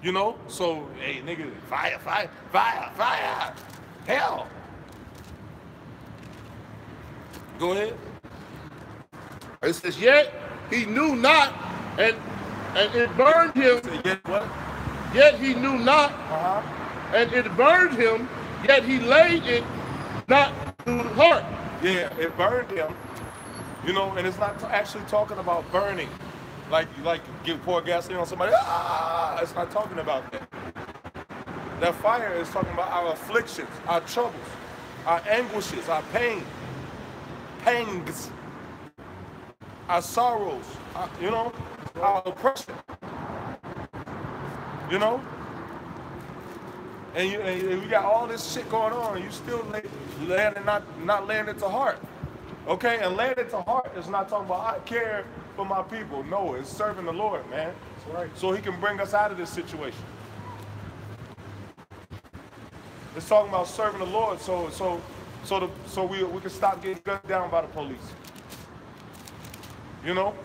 You know? So, hey, nigga, fire, fire, fire, fire, hell. Go ahead. It says, yet he knew not, and it burned him, Say, yeah, what? yet he knew not, and it burned him, yet he laid it not to the heart. Yeah, it burned him. You know, and it's not actually talking about burning. Like give pour gasoline on somebody. Ah! It's not talking about that. That fire is talking about our afflictions, our troubles, our anguishes, our pain, pangs, our sorrows, you know, our oppression. You know? And we got all this shit going on, and you still not laying it to heart. Okay? And laying it to heart is not talking about I care for my people. No, it's serving the Lord, man. That's right. So he can bring us out of this situation. It's talking about serving the Lord so we can stop getting gunned down by the police. You know?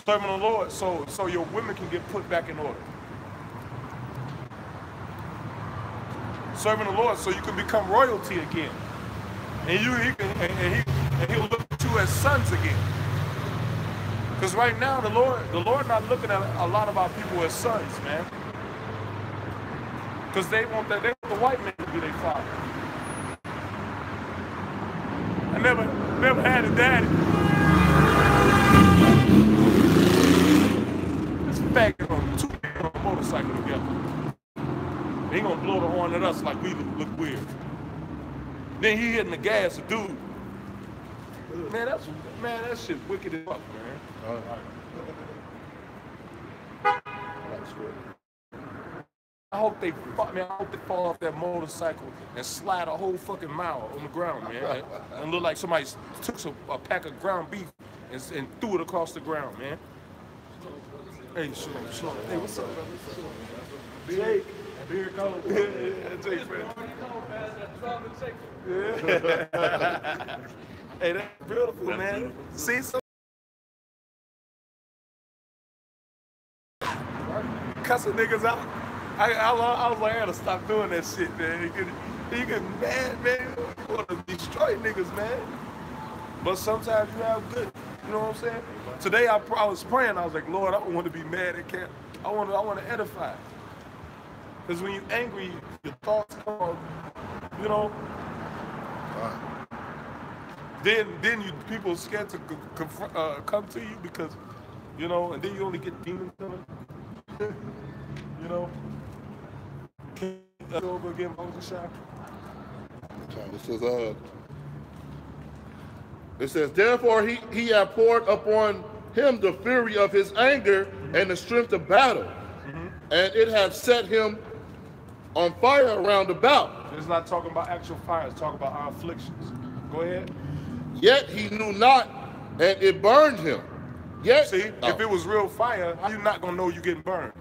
Serving the Lord so your women can get put back in order. Serving the Lord so you can become royalty again. And he'll look at you as sons again. Because right now the Lord not looking at a lot of our people as sons, man. Because they want the white man to be their father. I never had a daddy. This faggot on 2 people on a motorcycle together. They gonna blow the horn at us like we look weird. Then he hitting the gas, a dude. Man, that shit wicked as fuck, man. I hope they fall off that motorcycle and slide a whole fucking mile on the ground, man. And look like somebody took a pack of ground beef and threw it across the ground, man. Hey, Shalom. Hey, what's up, brother? Jake. Here it goes. Yeah, Jake, man. Yeah. Hey, that's beautiful, man. See, so cussing niggas out. I was like, I gotta stop doing that shit, man. You get mad, man. You want to destroy niggas, man. But sometimes you have good. You know what I'm saying? Today I was praying. I was like, Lord, I don't want to be mad at Camp. I want to edify. Because when you're angry, your thoughts come on, you know. Then people are scared to come to you because, you know, and then you only get demons coming. You know. Over again, Uncle Shaq. It says, therefore he hath poured upon him the fury of his anger and the strength of battle, and it hath set him on fire around about. It's not talking about actual fire, it's talking about our afflictions. Go ahead. Yet he knew not, and it burned him. Yet, see, if it was real fire, how you not gonna know you getting burned?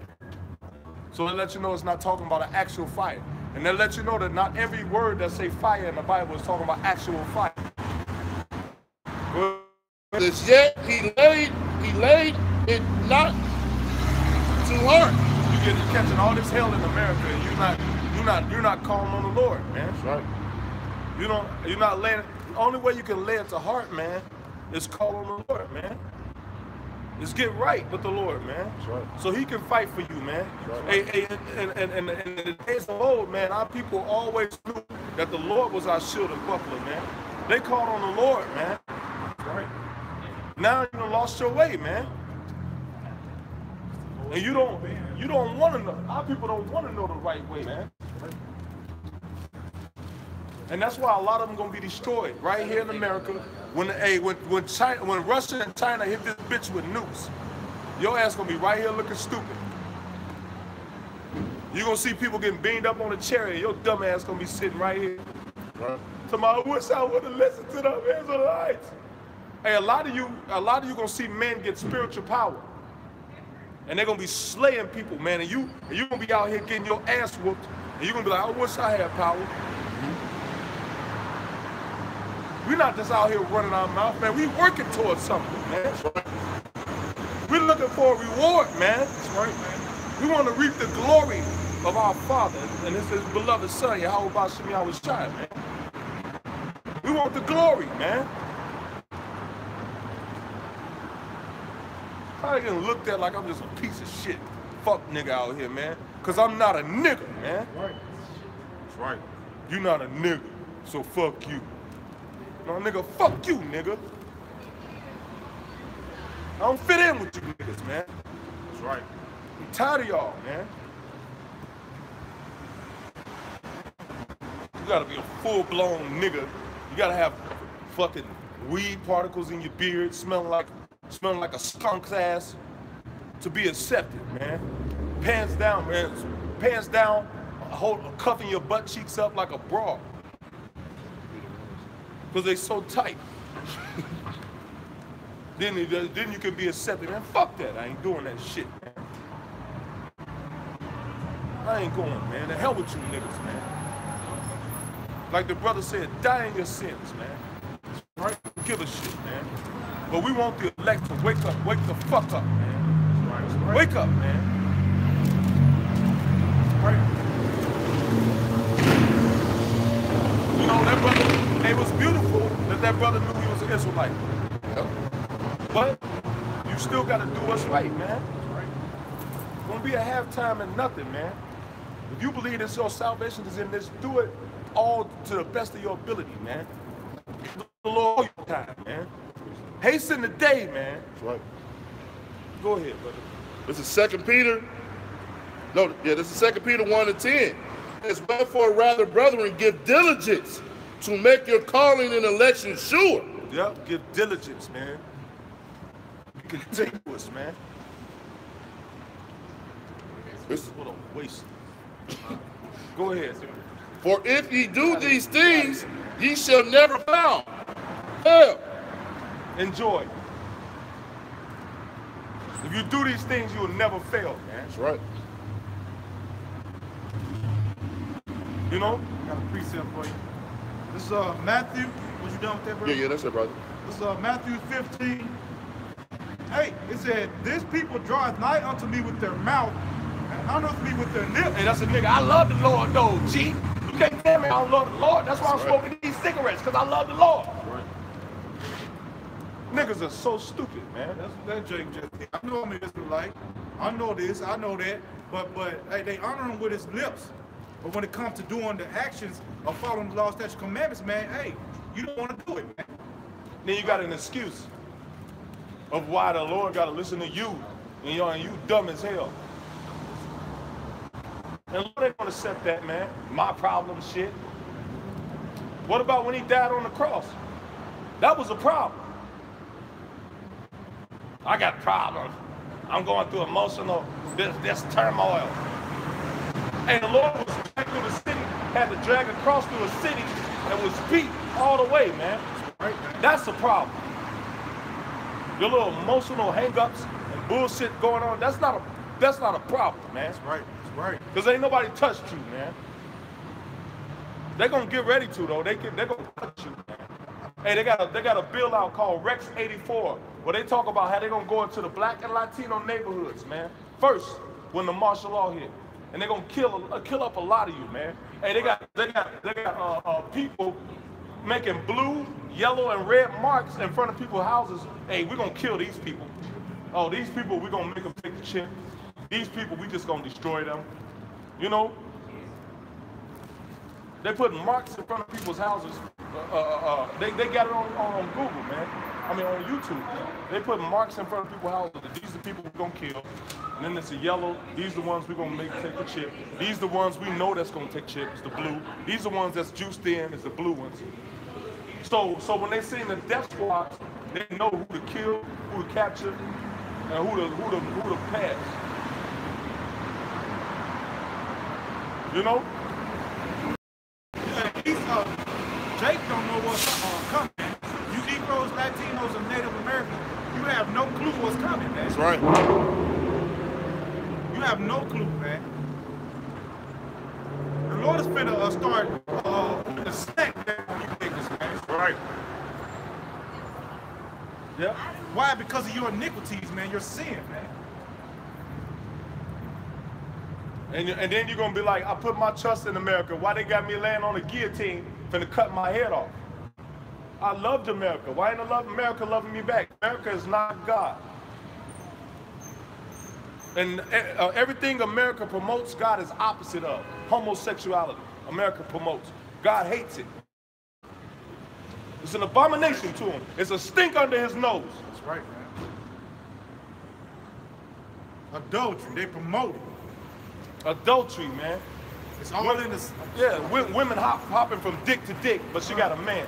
So it lets you know it's not talking about an actual fire. And that lets you know that not every word that say fire in the Bible is talking about actual fire. This yet he laid it not to heart. You're catching all this hell in America, and you're not calling on the Lord, man. That's right. You're not laying. The only way you can lay it to heart, man, is call on the Lord, man. Is get right with the Lord, man. That's right. So he can fight for you, man. Right. Hey, and in the days of old, man, our people always knew that the Lord was our shield and buckler, man. They called on the Lord, man. That's right. Now you done lost your way, man. And you don't want to know. Our people don't want to know the right way, man. And that's why a lot of them gonna be destroyed right here in America. When Russia and China hit this bitch with nukes, your ass gonna be right here looking stupid. You gonna see people getting beamed up on a chariot. Your dumb ass gonna be sitting right here. Right. Tomorrow, I wish I would have listened to the Israelites. Hey, a lot of you gonna see men get spiritual power, and they're gonna be slaying people, man. And you gonna be out here getting your ass whooped, and you gonna be like, I wish I had power. We're not just out here running our mouth, man. We working towards something, man. We're looking for a reward, man. That's right, man. We want to reap the glory of our Father, and this is His beloved Son, Yahweh Bashim Yahweh Shai, man. We want the glory, man. I getting looked at like I'm just a piece of shit. Fuck nigga out here, man. Cause I'm not a nigga, man. That's right. That's right. You not a nigga, so fuck you. No, nigga, fuck you, nigga. I don't fit in with you niggas, man. That's right. I'm tired of y'all, man. You gotta be a full-blown nigga. You gotta have fucking weed particles in your beard, smelling like a skunk's ass to be accepted, man. Pants down, man. Pants down, cuffing your butt cheeks up like a bra. Because they so tight. then you can be accepted, man. Fuck that. I ain't doing that shit, man. I ain't going, man. The hell with you niggas, man. Like the brother said, die in your sins, man. Right? Give a shit, man. But we want the elect to wake up. Wake the fuck up, man. Wake up, man. You know, that brother, it was beautiful that brother knew he was an Israelite. But you still got to do what's right, man. Won't be a halftime and nothing, man. If you believe that your salvation is in this, do it all to the best of your ability, man. The Lord all your time, man. Hasten the day, man. That's right. Go ahead, brother. This is 2 Peter. No, yeah, this is 2 Peter 1:10. It's wherefore rather, brethren, give diligence to make your calling and election sure. Yep, give diligence, man. Be continuous, man. This, What a waste. Go ahead. for if ye do these things, ye shall never fail. Enjoy. If you do these things, you will never fail, man. That's right. You know? Got a precept for you. This is Matthew. Was you done with that, bro? Yeah, that's it, brother. This is Matthew 15. Hey, it said, this people draweth nigh unto me with their mouth, and honoreth me with their lips. Hey, that's a nigga. I love the Lord, though, G. You can't tell me I don't love the Lord. That's why I'm smoking these cigarettes, because I love the Lord. Right. Niggas are so stupid, man. That's what that Jake just did. I know I'm an Israelite. I know this. I know that. But hey, they honor him with his lips. But when it comes to doing the actions of following the law, statutes, commandments, man, hey, you don't want to do it, man. Then you got an excuse of why the Lord got to listen to you, and you dumb as hell. And Lord ain't gonna accept that, man. My problem shit. What about when he died on the cross? That was a problem. I got problems. I'm going through emotional, this turmoil. And the Lord was dragged through the city, had to drag across through a city and was beat all the way, man. Right? That's a problem. Your little emotional hang-ups and bullshit going on, that's not a problem, man. That's right. That's right. Because ain't nobody touched you, man. They're gonna get ready to though. They're gonna touch you, man. Hey, they got a bill out called Rex 84, where they talk about how they're gonna go into the black and Latino neighborhoods, man. First, when the martial law hit. And they're gonna kill up a lot of you, man. Hey, they got people making blue, yellow, and red marks in front of people's houses. Hey, we're gonna kill these people. Oh, these people, we're gonna make them take the chip. These people, we just gonna destroy them. You know? They put marks in front of people's houses. They got it on Google, man. I mean, on YouTube. They put marks in front of people's houses. These are the people we're gonna kill. And then it's the yellow. These are the ones we're gonna make take the chip. These are the ones we know that's gonna take chips. The blue. These are the ones that's juiced in. It's the blue ones. So when they see the death squads, they know who to kill, who to capture, and who to pass. You know? Jake don't know what's coming. You Negroes, Latinos, and Native Americans, you have no clue what's coming, man. That's right. You have no clue, man. The Lord is finna start with the snack that you niggas, man. That's right. Yeah. Why? Because of your iniquities, man. Your sin, man. And then you're gonna be like, I put my trust in America. Why they got me laying on a guillotine finna cut my head off? I loved America. Why ain't America loving me back? America is not God. And everything America promotes, God is opposite of. Homosexuality, America promotes. God hates it. It's an abomination to him. It's a stink under his nose. That's right, man. Adultery, they promote it. Adultery, man. It's all in the... Yeah, women hopping from dick to dick, but she got a man.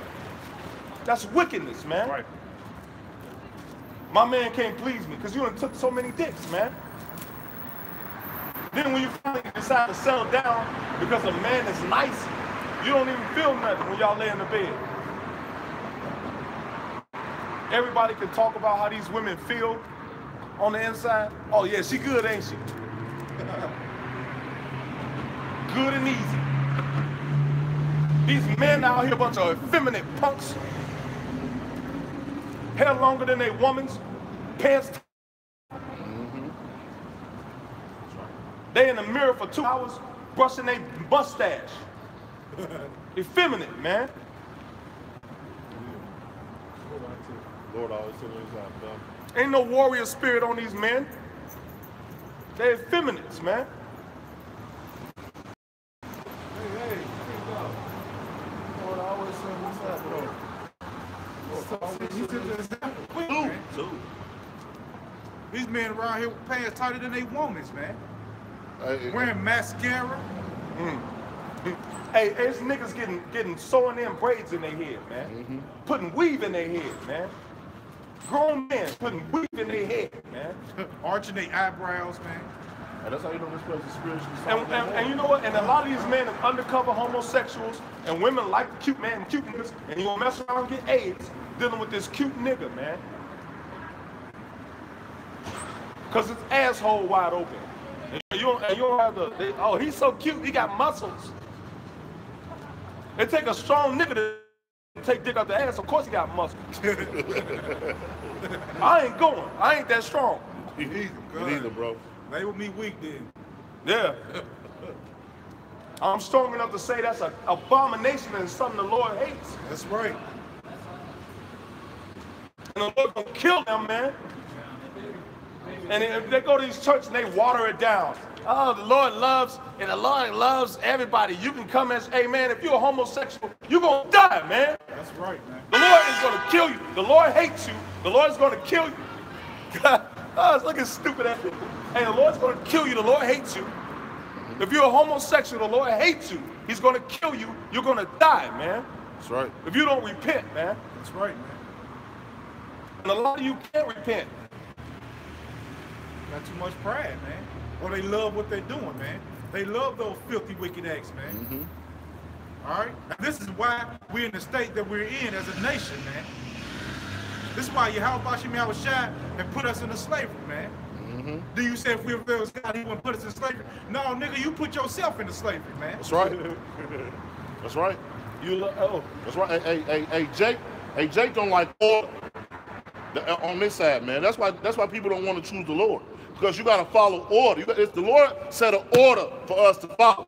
That's wickedness, man. Right. My man can't please me because you done took so many dicks, man. Then when you finally decide to settle down because a man is nice, you don't even feel nothing when y'all lay in the bed. Everybody can talk about how these women feel on the inside. Oh yeah, she good, ain't she? Good and easy. These men out here, a bunch of effeminate punks. Hair longer than they woman's, pants. They in the mirror for 2 hours brushing their mustache. Effeminate, man. Lord always said it's not done. Ain't no warrior spirit on these men. They're effeminates, man. Lord always said what's happening. These men around here with pants tighter than they women's, man. Wearing mascara. Hey, it's niggas getting sewing in braids in their head, man. Putting weave in their head, man. Grown men putting weave in their head, man. Arching their eyebrows, man. And that's how you know this person's spiritually And you know what? And a lot of these men are undercover homosexuals, and women like the cute man, cute niggas, and you gonna mess around and get AIDS dealing with this cute nigga, man. Cause it's asshole wide open. And you don't have the, oh, he's so cute, he got muscles. It take a strong nigga to take dick out the ass, of course he got muscles. I ain't going, I ain't that strong. Neither, bro. They with me weak then. Yeah. I'm strong enough to say that's an abomination and something the Lord hates. That's right. And the Lord gonna kill them, man. And if they go to these churches and they water it down. Oh, the Lord loves, and the Lord loves everybody. You can come and say, hey, man, if you're a homosexual, you're gonna die, man. That's right, man. The Lord is gonna kill you. The Lord hates you. The Lord is gonna kill you. Oh, it's looking stupid at me. Hey, the Lord's gonna kill you. The Lord hates you. If you're a homosexual, the Lord hates you. He's gonna kill you. You're gonna die, man. That's right. If you don't repent, man. That's right, man. And a lot of you can't repent. Got too much pride, man. Or they love what they're doing, man. They love those filthy, wicked acts, man. All right? And this is why we're in the state that we're in as a nation, man. This is why Yahweh Shai and put us into slavery, man. Do you say if there was God, he wouldn't put us in slavery? No, nigga, you put yourself into slavery, man. That's right. That's right. That's right. Hey, Jake don't like order on this side, man. That's why people don't want to choose the Lord, because you got to follow order. It's the Lord set an order for us to follow.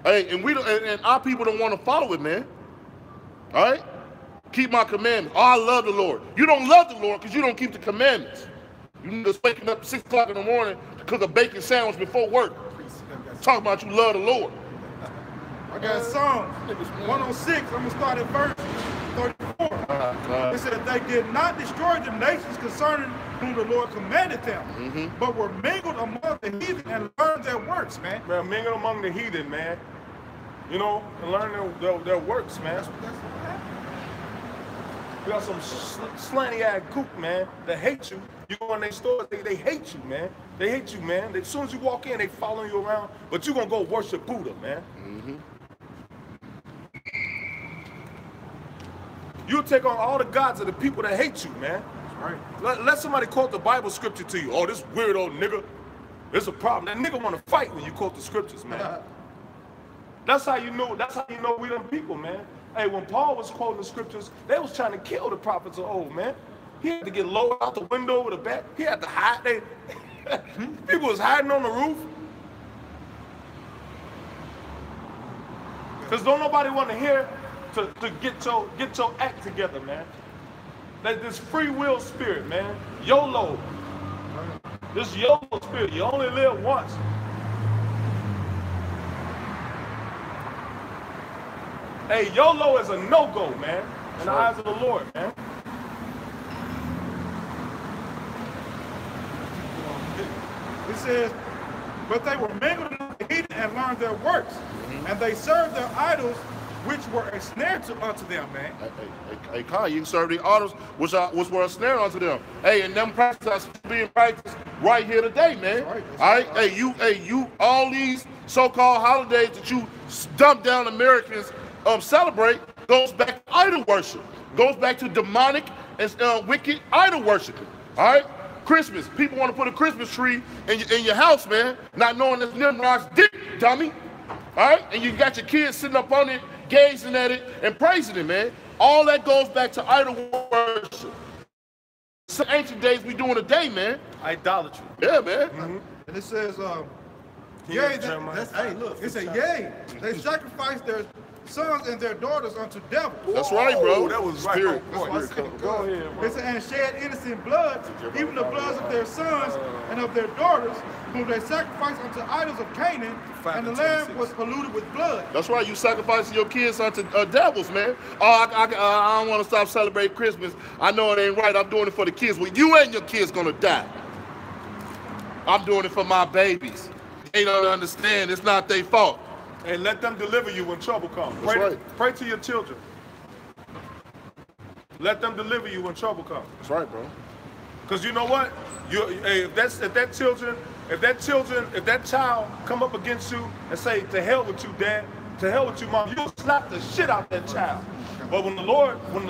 Hey, and our people don't want to follow it, man. All right. Keep my commandments. Oh, I love the Lord. You don't love the Lord because you don't keep the commandments. You just waking up 6 o'clock in the morning to cook a bacon sandwich before work. Talking about you love the Lord. I got Psalms 106. I'm going to start at verse 34. It said, they did not destroy the nations concerning whom the Lord commanded them, but were mingled among the heathen and learned their works, man. Man, mingled among the heathen, man. You know, and learn their works, man. That's what happened. You got some slanty-eyed gook, man, that hate you. You go in their stores, they hate you, man. They hate you, man. As soon as you walk in, they follow you around, but you're going to go worship Buddha, man. You'll take on all the gods of the people that hate you, man. Right. Let somebody quote the Bible scripture to you. Oh, this weirdo nigga, it's a problem. That nigga want to fight when you quote the scriptures, man. That's how you know we them people, man. Hey, when Paul was quoting the scriptures, they was trying to kill the prophets of old, man. He had to get lowered out the window with a bat. He had to hide. People was hiding on the roof. Because don't nobody want to hear to get your act together, man. Like this free will spirit, man. YOLO. This YOLO spirit, you only live once. Hey, YOLO is a no-go, man, in the eyes of the Lord, man. It says, but they were mingled among the heathen and learned their works, and they served their idols, which were a snare unto them, man. Hey, Kai, you can serve the idols which were a snare unto them. Hey, and them practices are being practiced right here today, man. Right, all right? Hey, you, all these so-called holidays that you dump down Americans celebrate goes back to idol worship, goes back to demonic and wicked idol worshiping. All right, Christmas, people want to put a Christmas tree in your house, man, not knowing it's Nimrod's dick, dummy. All right, and you got your kids sitting up on it, gazing at it and praising it, man. All that goes back to idol worship. Some ancient days we doing today, man. Idolatry. Yeah, man. And it says, Yeah, yea, Jeremiah. hey, look, it said, yea, they sacrifice their sons and their daughters unto devils. That's right, bro. Oh, that was right Spirit. on point. Go ahead, bro. It said, and shed innocent blood, even the bloods of their sons and of their daughters, whom they sacrificed unto idols of Canaan, and the land was polluted with blood. That's right. You sacrificing your kids unto devils, man. Oh, I don't want to stop celebrating Christmas. I know it ain't right. I'm doing it for the kids. Well, you and your kids gonna die. I'm doing it for my babies. They don't understand. It's not their fault. And let them deliver you when trouble comes. That's right. Pray to your children. Let them deliver you when trouble comes. That's right, bro. Because you know what? If that child come up against you and say, to hell with you, dad, to hell with you, mom, you'll slap the shit out that child. But when the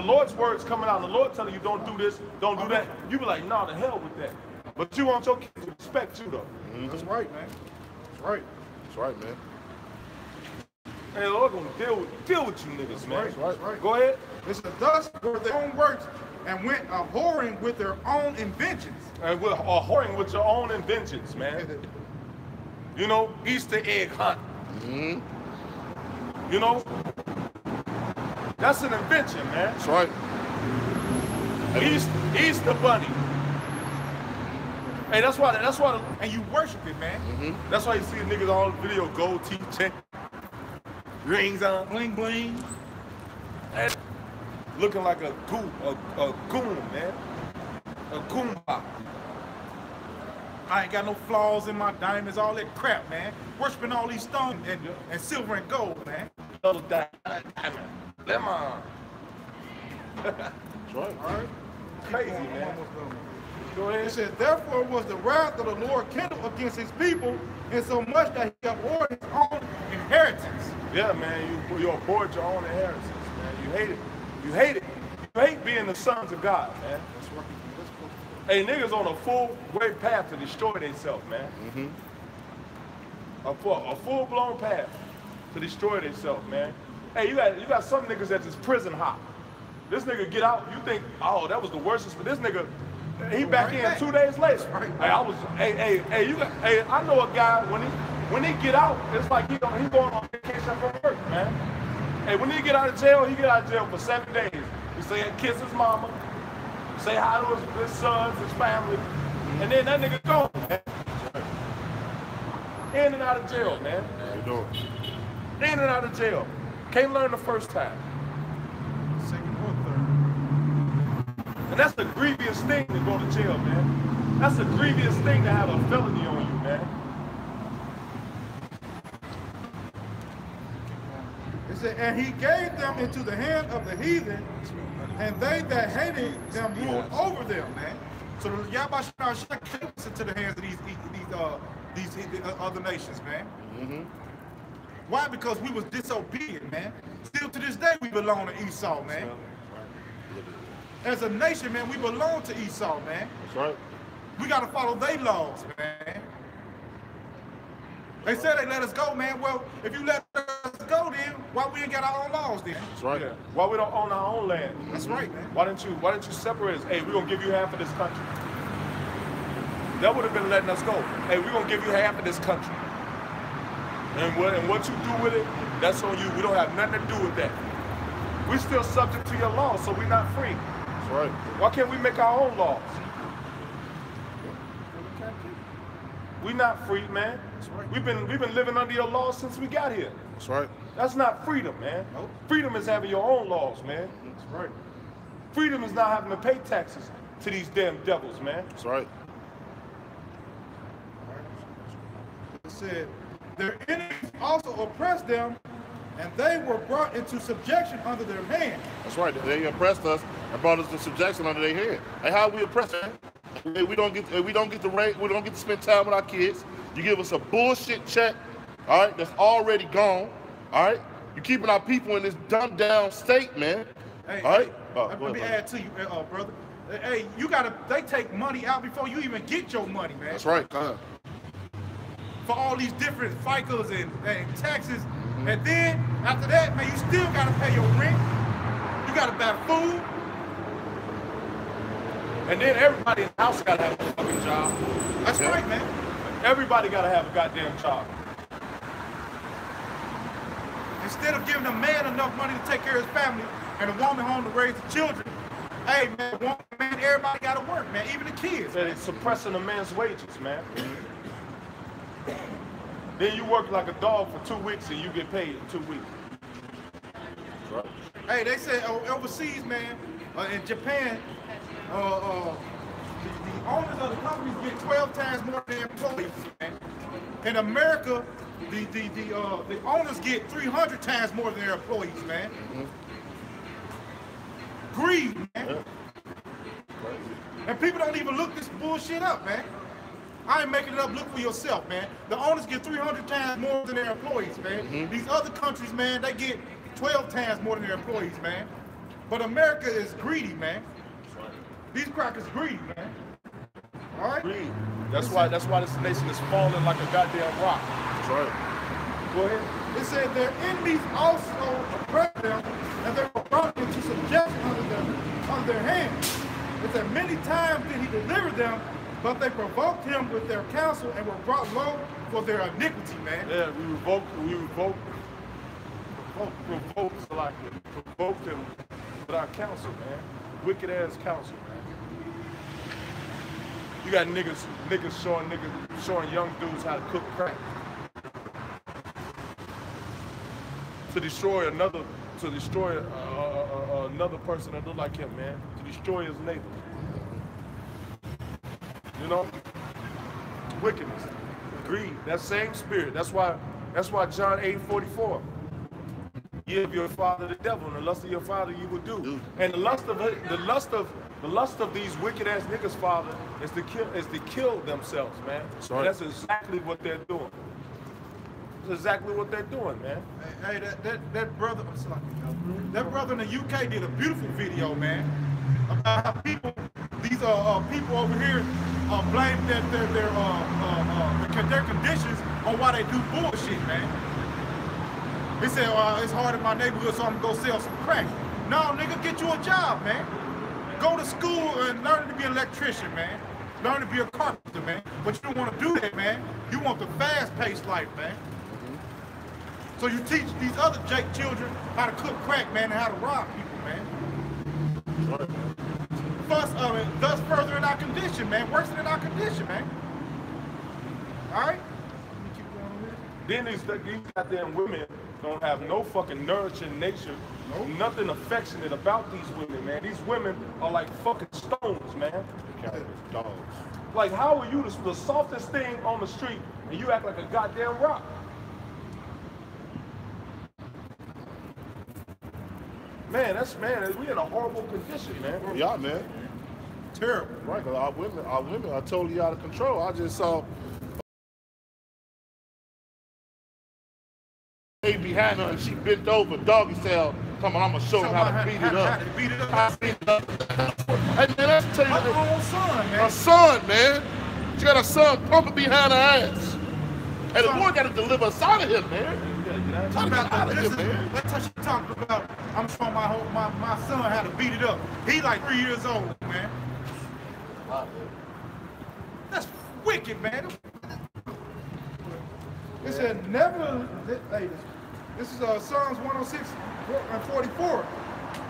Lord's words coming out, and the Lord telling you don't do this, don't do that, you be like, nah, to hell with that. But you want your kids to respect you though. That's right, man. That's right. That's right, man. Hey, the Lord gonna deal with you niggas, man. Right, that's right. Go ahead. It said, thus were their own works, and went a-whoring with their own inventions. And we're whoring with your own inventions, man. You know, Easter egg hunt. Mm-hmm. You know, that's an invention, man. That's right. Easter bunny. Hey, that's why. And you worship it, man. Mm-hmm. That's why you see niggas on the video, gold teeth, check, rings on, Bling, bling. and looking like a goon, man, a goomba. I ain't got no flaws in my diamonds, all that crap, man. Worshiping all these stones and silver and gold, man. Double diamond, lemon. That's right. All right? Crazy, man. Almost done. Go It ahead. says, therefore was the wrath of the Lord kindled against his people, and so much that he abhorred his own inheritance. Yeah, man, you abhorred your own inheritance, man. You hate it. You hate it. You hate being the sons of God, man. That's right. Hey, niggas on a full way path to destroy themselves, man. Mm-hmm. A full-blown path to destroy themselves, man. Hey, you got some niggas that just prison hop. This nigga get out, you think, oh, that was the worstest, but this nigga, he back in 2 days later. Hey, I know a guy when he get out, it's like he going on vacation from work, man. Hey, when he get out of jail, he get out of jail for 7 days. He say kiss his mama, say hi to his sons, his family, and then that nigga gone, man. In and out of jail, man. How you doing? In and out of jail. Can't learn the first time. Second or And that's the grievous thing to go to jail, man. That's the grievous thing to have a felony on you, man. It said, and he gave them into the hand of the heathen, and they that hated them ruled over them, man. So the Yahweh gave us into the hands of these other nations, man. Mm-hmm. Why? Because we was disobedient, man. Still to this day, we belong to Esau, man. As a nation, man, we belong to Esau, man. That's right. We got to follow their laws, man. They said they let us go, man. Well, if you let us go, then why we ain't got our own laws, then? That's right. Yeah. Why we don't own our own land? That's right, man. Why didn't you separate us? Hey, we're gonna give you half of this country. That would have been letting us go. Hey, we're gonna give you half of this country. And what you do with it, that's on you. We don't have nothing to do with that. We're still subject to your laws, so we're not free. That's right. Why can't we make our own laws? We're not free, man. right. We've been living under your laws since we got here. That's right. That's not freedom, man. Nope. Freedom is having your own laws, man. That's right. Freedom is not having to pay taxes to these damn devils, man. That's right. It said, their enemies also oppressed them, and they were brought into subjection under their hand. That's right. They oppressed us and brought us to subjection under their head. And how we oppressed, man? We don't get to spend time with our kids. You give us a bullshit check, all right, that's already gone, all right? You're keeping our people in this dumbed down state, man. Hey, all right? let me add to you, brother. Hey, they take money out before you even get your money, man. That's right. For all these different FICAs and taxes. And then, after that, man, you still got to pay your rent. You got to buy food. And then everybody in the house gotta have a fucking job. That's right, man. Everybody gotta have a goddamn job. Instead of giving a man enough money to take care of his family and a woman home to raise the children, hey, man, everybody got to work, man, even the kids. They're suppressing a man's wages, man. Then you work like a dog for 2 weeks and you get paid in 2 weeks. Right. Hey, they say overseas, man, in Japan, the owners of the companies get 12 times more than their employees, man. In America, the owners get 300 times more than their employees, man. Greed, man. And people don't even look this bullshit up, man. I ain't making it up. Look for yourself, man. The owners get 300 times more than their employees, man. These other countries, man, they get 12 times more than their employees, man. But America is greedy, man. These crackers greedy, man. All right? Greed. That's why this nation is falling like a goddamn rock. That's right. Go ahead. It said their enemies also oppressed them, and they were brought into subjection under their hands. It said many times did he deliver them, but they provoked him with their counsel and were brought low for their iniquity, man. Yeah, we revoked him with our counsel, man. Wicked ass counsel, man. You got niggas showing young dudes how to cook crack. To destroy another person that look like him, man. To destroy his neighbor. You know? Wickedness. Greed. That same spirit. That's why John 8:44. Ye of your father the devil, and the lust of your father you will do. And the lust of these wicked ass niggas, father, is to kill themselves, man. Right. That's exactly what they're doing. That's exactly what they're doing, man. Hey, that brother, that brother in the UK did a beautiful video, man, about how people over here blame their conditions on why they do bullshit, man. He said, it's hard in my neighborhood, so I'm gonna go sell some crack. No, nigga, get you a job, man. Go to school and learn to be an electrician, man. Learn to be a carpenter, man. But you don't want to do that, man. You want the fast-paced life, man. So you teach these other Jake children how to cook crack, man, and how to rob people, man. Thus furthering our condition, man. Worsening our condition, man. All right? Keep going on here. Then these goddamn women don't have no fucking nourishing nature. Nope. Nothing affectionate about these women, man. These women are like fucking stones, man. Dogs. Like, how are you the softest thing on the street and you act like a goddamn rock? Man, we in a horrible condition, man. Yeah, man. Terrible. Right, because our women are totally out of control. I just saw a behind her and she bent over, doggy style, talking about, I'm going to show her how to beat it up. How to beat it up. Hey, man, that's tell you, Her own son, man. her son, man. She got her son pumping behind her ass. Hey, the boy got to deliver us out of here, man. Talk about out of here, man. That's how she talking about. I'm showing my son how to beat it up. He like 3 years old, man. That's wicked, man. It said, never, hey, this is Psalms 106 and 44.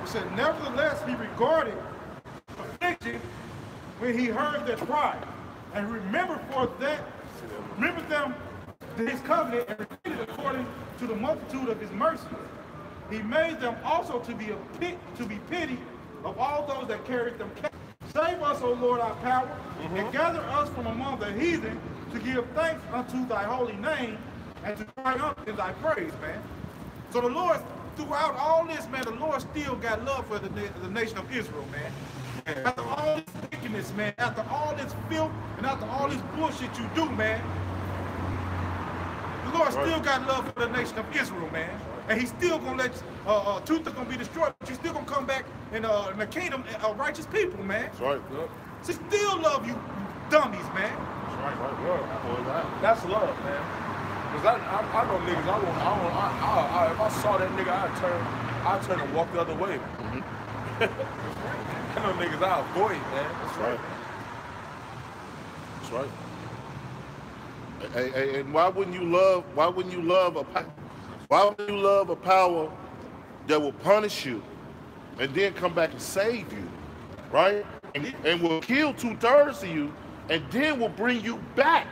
It said, nevertheless, he regarded affliction when he heard their cry, and remember them to his covenant, and repeated according to the multitude of his mercies. He made them also to be pity of all those that carried them captive. Save us, O Lord, our power, and gather us from among the heathen to give thanks unto thy holy name and to triumph in thy praise, man. So the Lord, throughout all this, man, the Lord still got love for the nation of Israel, man. After all this wickedness, man, after all this filth, and after all this bullshit you do, man, the Lord still got love for the nation of Israel, man. And he's still gonna let truth is gonna be destroyed, but you're still gonna come back in the kingdom of righteous people, man. That's right. So still love you dummies, man. That's right. That's love, man. Cause I know niggas. If I saw that nigga, I'd turn and walk the other way. I know niggas I avoid, man. That's right. That's right. Hey, and why wouldn't you love a power that will punish you and then come back and save you, right? And will kill 2/3 of you and then will bring you back,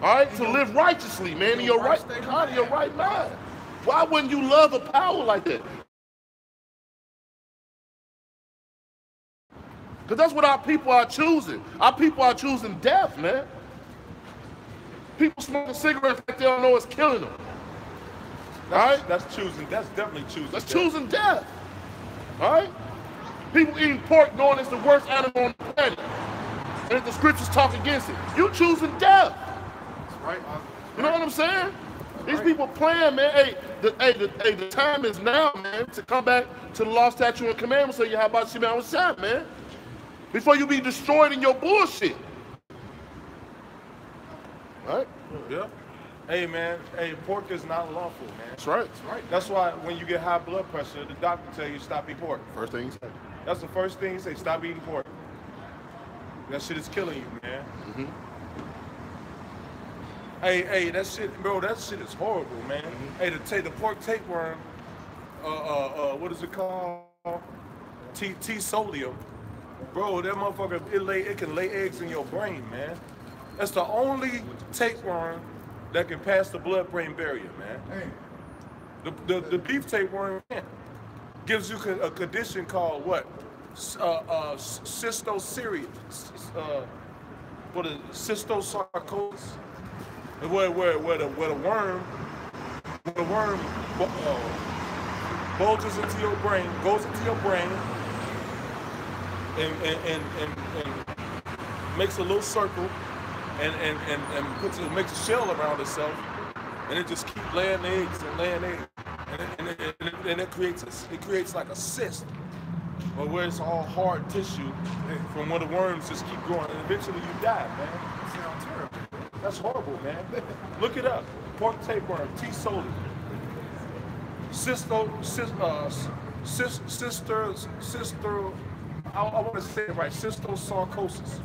all right, to live righteously, man, in your right mind. Why wouldn't you love a power like that? Because that's what our people are choosing. Our people are choosing death, man. People smoking cigarettes like they don't know it's killing them. That's definitely choosing. That's choosing death. All right? People eating pork knowing it's the worst animal on the planet. And if the scriptures talk against it, you choosing death. That's right. You know what I'm saying? These people playing, man. Hey, the time is now, man, to come back to the law, statute, and commandments. So you have about Shema Shah, man. Before you be destroyed in your bullshit. Right? Yeah. Hey, man. Hey, pork is not lawful, man. That's right. That's right. That's why when you get high blood pressure, the doctor tell you stop eating pork. First thing he said. That's the first thing he say. Stop eating pork. That shit is killing you, man. Mm-hmm. Hey, that shit, bro. That shit is horrible, man. Mm-hmm. Hey, the pork tapeworm. What is it called? T-sodium. Bro, that motherfucker, it can lay eggs in your brain, man. That's the only tapeworm that can pass the blood-brain barrier, man. Hey. The beef tapeworm gives you a condition called what? Cysticercosis. What is it? Cystosarcosis? Where the worm bulges into your brain, goes into your brain, and makes a little circle, and makes a shell around itself, and it just keeps laying eggs and laying eggs, and it creates like a cyst, but where it's all hard tissue from where the worms just keep growing, and eventually you die, man. That sounds terrible. That's horrible, man. Look it up. Pork tapeworm, T-sodium. I want to say it right. Cystosarcosis.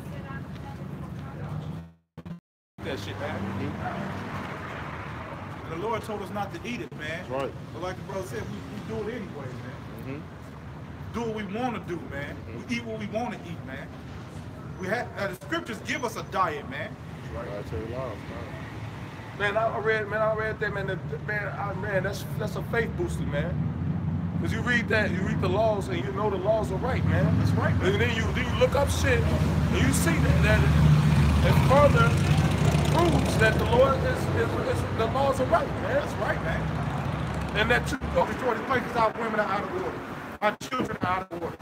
That shit, man. The Lord told us not to eat it, man. That's right. But like the brother said, we do it anyway, man. Mm-hmm. Do what we want to do, man. Mm-hmm. We eat what we want to eat, man. The scriptures give us a diet, man. Right. I tell you lies, Man, I read that, man. That's a faith booster, man. Cause you read the laws, and you know the laws are right, man. That's right, man. And then you look up shit, and you see that it further proves that the Lord the laws are right, man. That's right, man. And that Before the places our women are out of order. Our children are out of order.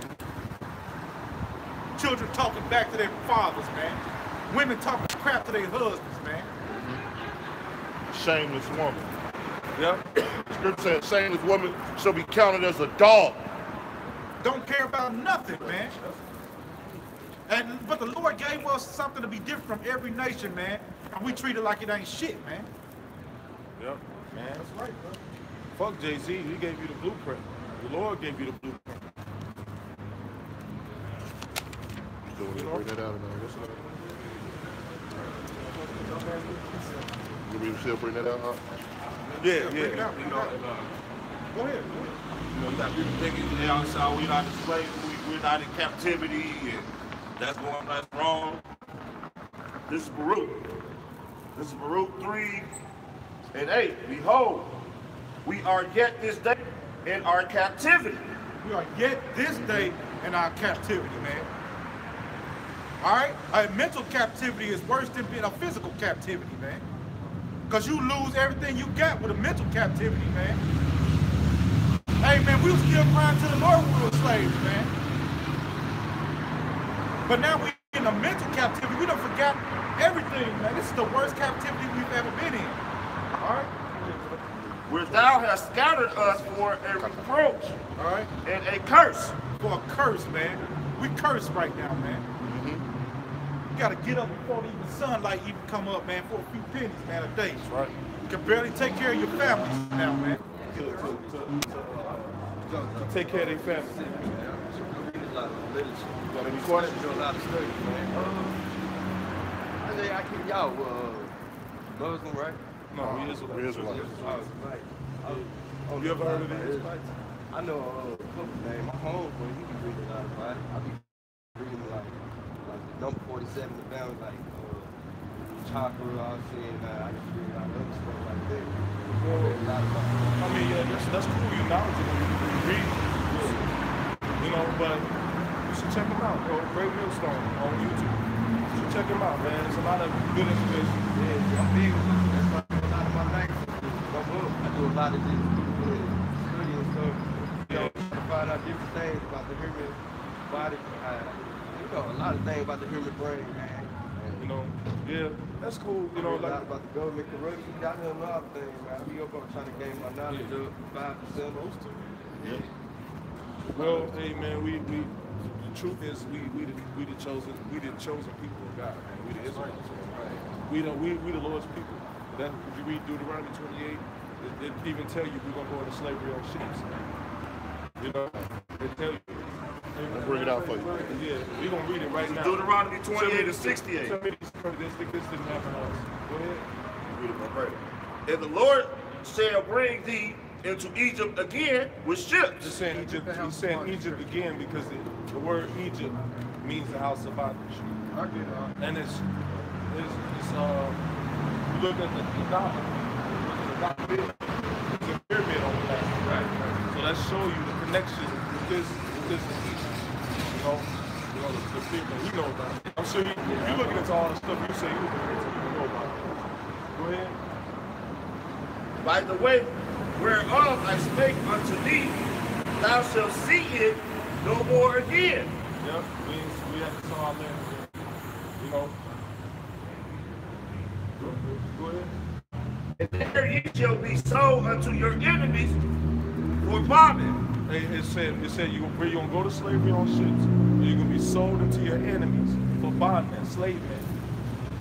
Children talking back to their fathers, man. Women talking crap to their husbands, man. Shameless woman. yeah. Scripture says, shameless woman shall be counted as a dog. Don't care about nothing, man. But the Lord gave us something to be different from every nation, man. And we treat it like it ain't shit, man. Yep, man. That's right, bro. Fuck Jay-Z, he gave you the blueprint. The Lord gave you the blueprint. You bring that out, man. You want me to still bring that out? Huh? Yeah. Bring it out. Go ahead. You know, you got people thinking, so we're not enslaved, we're not in captivity, and that's wrong. This is Baruch. This is Baruch 3:8. Behold, we are yet this day in our captivity. We are yet this day in our captivity, man. All right? A mental captivity is worse than being a physical captivity, man. Because you lose everything you got with a mental captivity, man. Hey, man, we was still crying to the Lord when we were slaves, man. But now we're in a mental captivity. We done forgot everything, man. This is the worst captivity we've ever been in. All right? Where thou hast scattered us for a reproach All right? and a curse. For a curse, man. We cursed right now, man. You gotta get up before even sunlight even come up, man, for a few pennies, man, a day. That's right. You can barely take care of your families now, man. To take care of their family. lot of literature. You got any questions? Do a lot of studies, man. I say I keep y'all Muslim, right? No, we Israelites. We Israelites. Right. You ever heard of the Israelites? I know a couple names. My homeboy, he be reading a lot of Bible. I be reading like number 47, the bound, like chakra, all saying, I can read a lot of other stuff like that. Well, A lot about I mean, yeah, that's cool. You're knowledgeable. You read. You know, but you should check him out, bro. Great Millstone on YouTube. You should check him out, man. There's a lot of good information. Yeah, I'm big with this. That's why a lot of my life. I do a lot of this study and stuff. You know, to find out different things about the human body. You know, a lot of things about the human brain, man. You know, yeah, that's cool. You know, A lot like about the government corruption. I know a lot of things, man. I be up trying to gain my knowledge up 5%. yeah. Well, hey man, we the truth is we the chosen people of God, man. We the Israelites. We the Lord's people. That if you read Deuteronomy 28, it even tell you we're gonna go into slavery on ships. You know, it tell you. I'll bring it out for you. Yeah, we're gonna read it right now. Deuteronomy 28 to 68. Tell me this didn't happen to us. Go ahead. Read it, my brother. And the Lord shall bring thee into Egypt again with ships. He's saying Egypt again because the word Egypt means the house of bondage. And it's you look at the dock building, there's a pyramid on the back, right? So that shows you the connection with this Egypt. You know the pyramid. He knows about it. I'm sure you looking into all the stuff you say you looking into, you know about it. Go ahead. By the way, whereof I spake unto thee, thou shalt see it no more again. Yep, we have to saw our land. You know. Go ahead. And there ye shall be sold unto your enemies for bondage. It said you're gonna go to slavery on ships, and you're gonna be sold into your enemies for bondmen, slave men.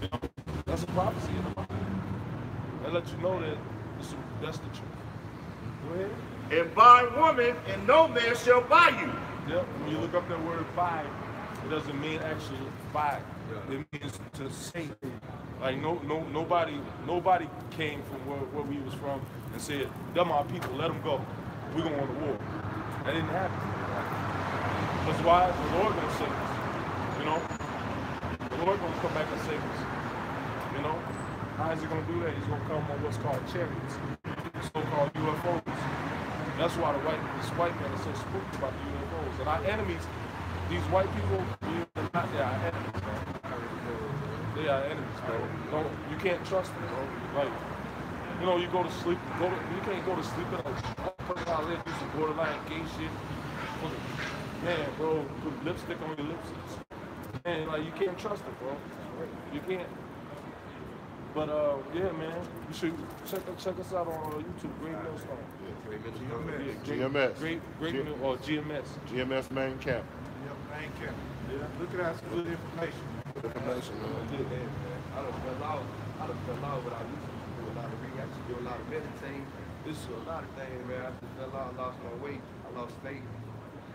You know, that's a prophecy in the Bible. That lets you know that that's the truth. Go ahead. And buy woman, and no man shall buy you. Yep. When you look up that word buy, it doesn't mean actually buy. It means to save. Like nobody came from where we was from and said, "Them our people, let them go. We're going to war." That didn't happen. That's why the Lord gonna save us. You know, the Lord gonna come back and save us. You know, how is he gonna do that? He's gonna come on what's called chariots, so-called UFOs. That's why this white man is so spooked about the UFOs. And our enemies, these white people, they're our enemies, man. They are enemies, bro. You can't trust them, bro. Like, you know, you go to sleep, you can't go to sleep in a person out there do some borderline gay shit. Man, bro, put lipstick on your lips. Man, like, you can't trust them, bro. You can't. But yeah, man, you should check us out on YouTube, Great Millstone. GMS. GMS. GMS main camp. Yep, main camp. Yeah, look at that, some good information. Information, man. I done fell out what I used to do. A lot of reading. I used to do a lot of meditating. This is a lot of things, man. I just fell out, lost my weight. I lost faith.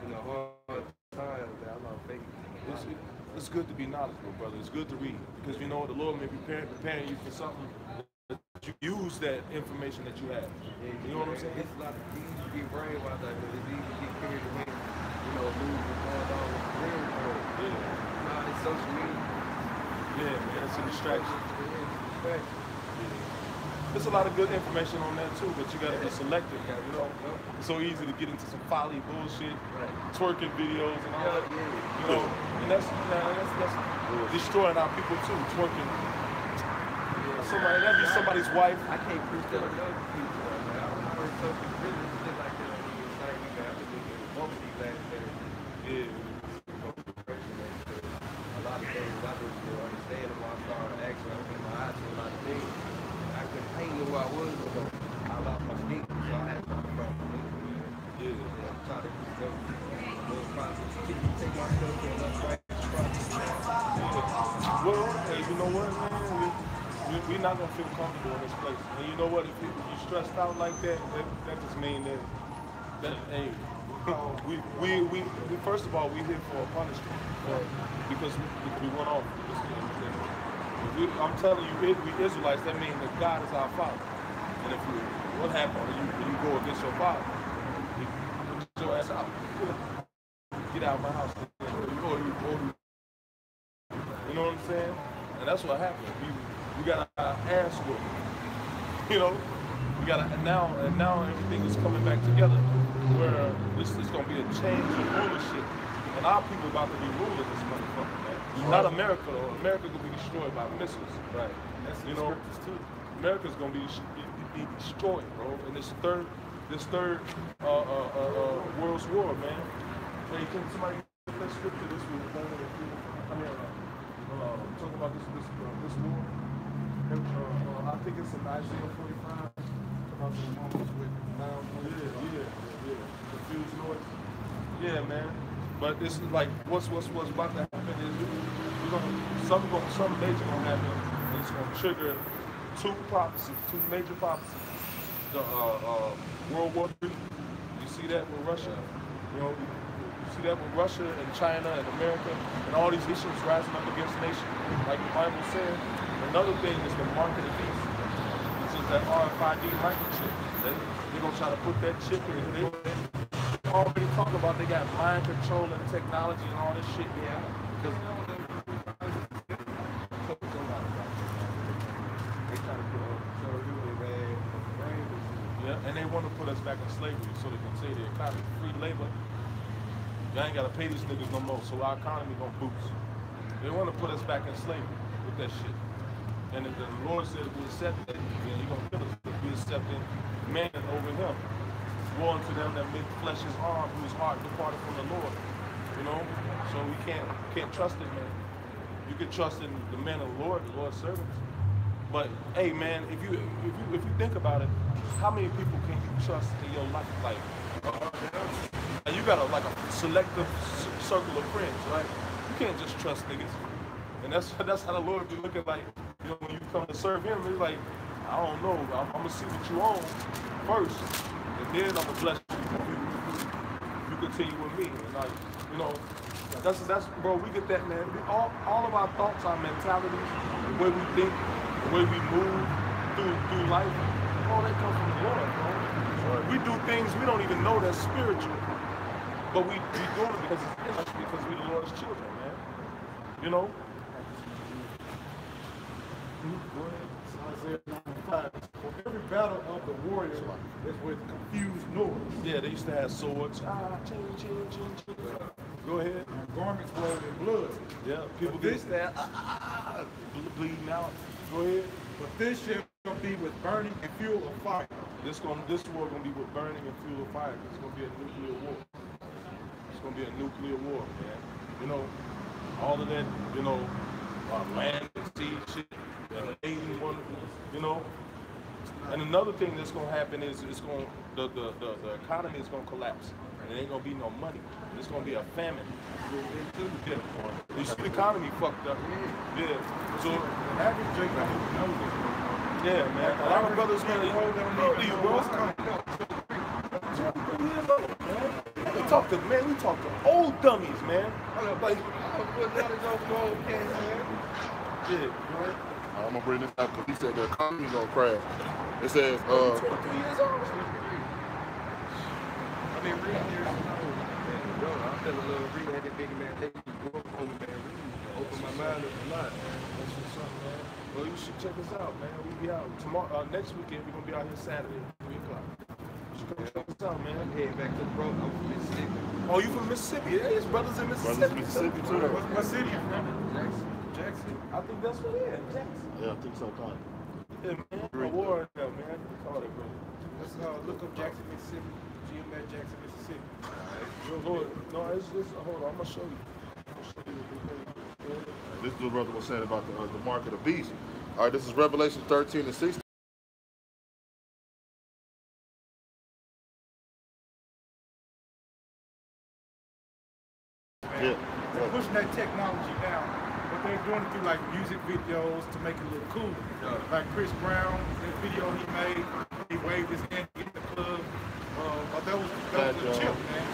You know, hard times, man. I lost faith. It's good to be knowledgeable, brother. It's good to read because you know the Lord may be preparing you for something. That you use that information that you have. You know what I'm saying? It's a lot of easy to get brainwashed out there. It's easy to get carried away. You know, lose what's going on with the real world. You know, it's social media. Yeah, man, it's a distraction. There's a lot of good information on that too, but you gotta be selective. You know, it's so easy to get into some folly bullshit, twerking videos and all that. You know, and that's destroying our people too. Twerking. That'd be somebody's wife. I can't preach that enough to people, man. I heard something really just like that on the inside. We got to look at one of these last days. Yeah. A lot of things I didn't understand them. I started actually opening my eyes to a lot of things. I didn't know who I was, but I lost my feet, so I had to come from me. Yeah. I'm trying to do those process. Take my stuff and let's write this process. Well, hey, you know what, man? We're not gonna feel comfortable in this place. And you know what? If you're stressed out like that, that just means that hey, we first of all, we here for a punishment because we went off. I'm telling you, we Israelites, that means that God is our Father. And if what happened when you go against your Father, he put your ass out. Get out of my house. You know what I'm saying? And that's what happened. We got our ass whooped. You know, we got now everything is coming back together. Where this is gonna be a change in ownership, and our people about to be ruling this motherfucker, man. Not America, though. America gonna be destroyed by missiles. Right. That's too. America's gonna be destroyed, bro. And this third world's war, man. Hey, can somebody get that scripture? This was talking about this war. I think it's in Isaiah 45. About the moments with confused noise. Yeah, man. But this is like what's about to happen is some major gonna happen, and it's gonna trigger two major prophecies. The World War III. You see that with Russia. You know, you see that with Russia and China and America and all these issues rising up against nations, like the Bible said. Another thing is the mark of the beast. This is that RFID microchip. They're gonna try to put that chip in. They already talk about they got mind control and technology and all this shit. Yeah. Yeah, and they want to put us back in slavery so they can say the economy free labor. Y'all ain't gotta pay these niggas no more, so our economy gonna boost. They want to put us back in slavery with that shit. And if the Lord said if we accept that, then He gonna kill us if we accepting man over Him. Woe unto them that make flesh His arm, whose heart departed from the Lord. You know, so we can't trust it, man. You can trust in the men of the Lord's servants. But hey, man, if you think about it, how many people can you trust in your life? Like, and you got a selective circle of friends, right? You can't just trust niggas. And that's how the Lord be looking like, you know, when you come to serve Him, He's like, I don't know, I'm gonna see what you own first, and then I'm gonna bless you. You continue with me, and like, you know, that's bro. We get that, man. All of our thoughts, our mentalities, the way we think, the way we move through life, all that comes from the Lord, bro. We do things we don't even know that's spiritual, but we do it because it's in us, because we the Lord's children, man. You know. Isaiah 95. For every battle of the warrior is with confused noise. Yeah, they used to have swords. Go ahead. And garments rolled in blood. Yeah, people get that bleeding out. Go ahead. But this shall be with burning and fuel of fire. This war gonna be with burning and fuel of fire. It's gonna be a nuclear war. It's gonna be a nuclear war, man. You know, all of that, you know, land and sea shit. Amazing, wonderful, you know. And another thing that's gonna happen is the economy is gonna collapse, and there ain't gonna be no money. It's gonna be a famine. Yeah. You see the economy fucked up. Yeah. So average Jake, I didn't know this. Yeah, man. A lot of brothers gonna leave, bro. We talk to old dummies, man. Like, yeah, man. I'm gonna bring this out because he said the economy gonna crash. It says, 23 years old. I mean, reading years old. Bro, I'm feeling a little reading that big man take you broke over there. Open my mind up a lot. That's what's up, man. Well, you should check us out, man. We'll be out tomorrow. Next weekend, we're gonna be out here Saturday, 3 o'clock. You should come check us out, man. I'm heading back to the bro. I'm from Mississippi. Oh, you from Mississippi? Yeah, his brothers in Mississippi. brothers in Mississippi too. What city? Jackson. I think that's what it is. Jackson. Yeah, I think so, kind of. Yeah, man. A war now, man. Call it, bro. Let's look up Jackson, Mississippi. GM Jackson, Mississippi. Lord, no, it's hold on. I'm gonna show you. This is what brother was saying about the mark of the beast. All right, this is Revelation 13 and 16. Yeah. They're pushing that technology down, but they're doing it through like music videos to make it look cool. Like Chris Brown, that video he made, he waved his hand in the club. But that was the chip, man.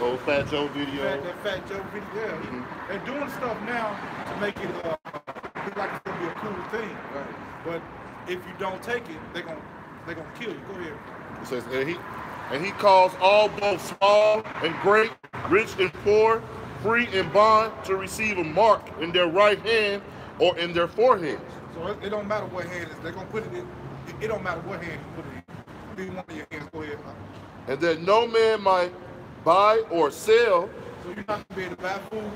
The old Fat Joe video. That Fat Joe video. Yeah, they're doing stuff now to make it look like it's gonna be a cool thing. Right. But if you don't take it, they're gonna kill you. Go ahead. It says, and he calls all both small and great, rich and poor, free and bond, to receive a mark in their right hand or in their foreheads. So it don't matter what hand it is. They're gonna put it in. It don't matter what hand you put it in. Put it in one of your hands. Go ahead. And that no man might buy or sell. So you're not gonna be able to buy food,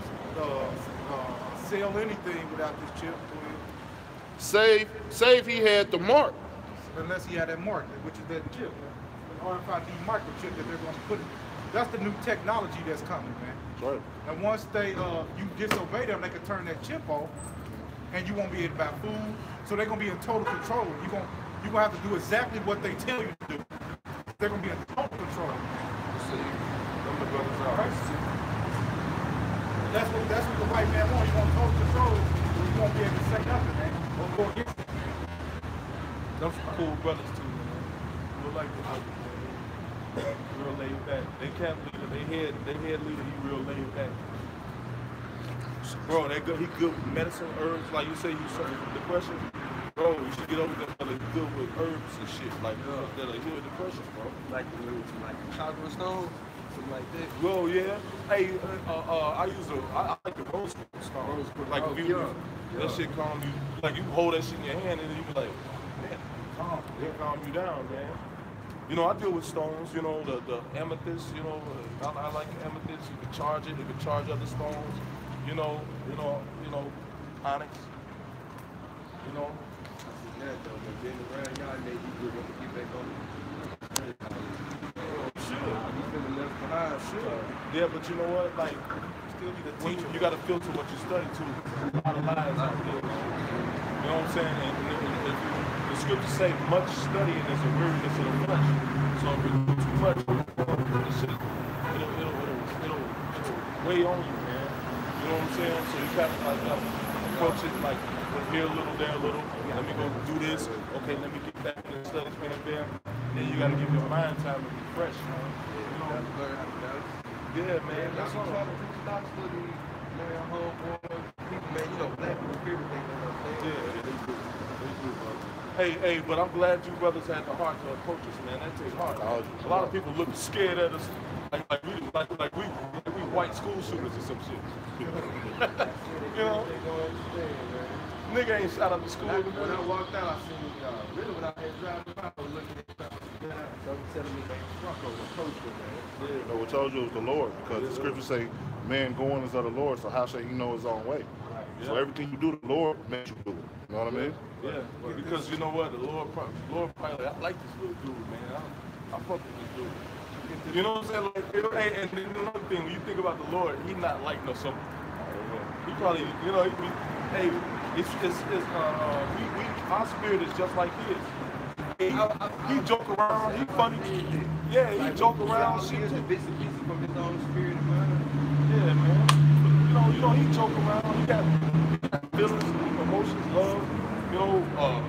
sell anything without this chip. Go ahead. Save he had the mark. Unless he had that mark, which is that chip, an RFID microchip that they're going to put in. That's the new technology that's coming, man. Right. And once you disobey them, they can turn that chip off, and you won't be able to buy food. So they're going to be in total control. You're going to have to do exactly what they tell you to do. They're going to be in total control. See, them the brothers out. Right? That's what the white man wants. You want total control. You won't be able to say nothing, man, or go against it. Them some cool brothers too, man. Look like the brothers, man. Real laid back. They camp leader, they head leader, he real laid back. Bro, he good with medicine, herbs, like you say you suffer from depression. Bro, you should get over that brother good with herbs and shit, like that'll heal depression, bro. Like chocolate stone, something like that. Well, yeah. Hey, I like the rose stone. Like if you, that shit calm you. Like you hold that shit in your hand and then you be like, man, it'll calm you down, man. You know, I deal with stones. You know, the amethyst. You know, I like amethyst. You can charge it. You can charge other stones. You know, onyx. You know. That though, but then around y'all, maybe you good want to get back on it. Sure. You feeling left behind, sure. Yeah, but you know what? Like, when you got to filter what you study too. There's a lot of lies out there. You know what I'm saying? And the scriptures say much studying is a weariness of the flesh. So if you do too much, it'll weigh on you, man. You know what I'm saying? So you got to like approach it like here a little, there a little. Let me go do this. Okay, let me get back in the study plan there. Then you got to give your mind time to refresh, man. You know? Yeah, man. That's what I'm trying to preach Doc study, man, homeboy, people, man, you know, black people, everything, you know what I'm saying? Yeah, they do. They do, bro. Hey, but I'm glad you brothers had the heart to approach us, man. That takes heart. A lot of people look scared at us, like we white school shooters or some shit. You know? They don't understand, man. Nigga ain't shot up the school. When I walked out, I seen really when I had driving around, I was looking at something. So he telling me, man, Franco was coaching, man. No, we told you it was the Lord, because the scriptures say, man going is of the Lord, so how shall he know his own way? So everything you do, the Lord makes you do it. You know what I mean? Yeah, because you know what? The Lord probably, I like this little dude, man. I fuck with this dude. You know what I'm saying? Like, hey, and another thing, when you think about the Lord, he's not like no something. He probably, you know, our spirit is just like his. He joke around, he funny. Yeah, he joke around, shit. He bits and pieces from his own spirit and mind. Yeah, man. You know, he joke around. He got feelings, emotions, love,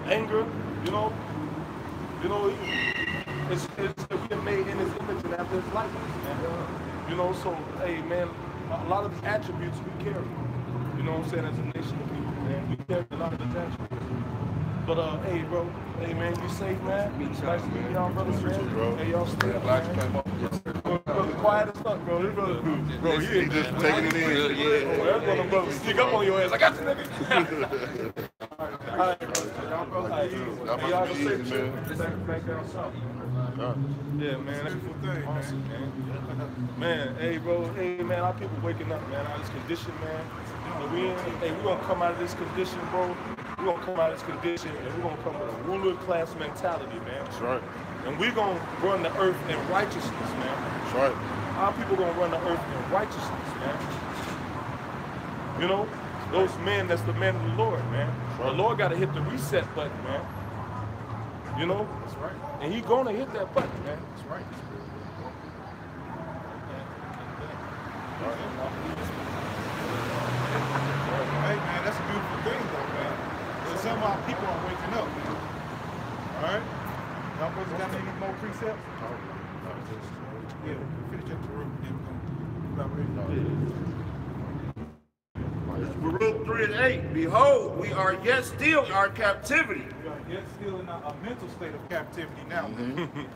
anger. It's we are made in his image and after his likeness, man. You know, so hey, man, a lot of the attributes we carry. You know what I'm saying? As a nation of people, man, we carry a lot of the attributes. But hey, bro, hey, man, you safe, man? Nice to meet y'all, brothers, man. Hey, y'all stay up, man. Brother, quiet as fuck, bro. This brother, bro, he just taking it in. Yeah. That's one of them brothers sneak up on your ass. I got you, nigga. All right, bro. Y'all go safe, man. Back down south. Yeah, man. That's a beautiful thing, awesome, man. Man, hey, bro. Hey, man, our people waking up, man. Out of this condition, man. We're gonna come out of this condition, bro. We're gonna come out of this condition and we're gonna come with a ruler class mentality, man. That's right. And we're gonna run the earth in righteousness, man. That's right. Our people gonna run the earth in righteousness, man. You know, those men, that's the men of the Lord, man. Right. The Lord gotta hit the reset button, man. You know? That's right. And he gonna hit that button, man. That's right. Hey, man, that's a beautiful thing, though, man. So some of our people are waking up, man. All right? Y'all brothers got any more precepts? Yeah, finish up the room. Then we're going to about ready. Baruch 3 and 8. Behold, we are yet still in our captivity. We are yet still in a mental state of captivity now.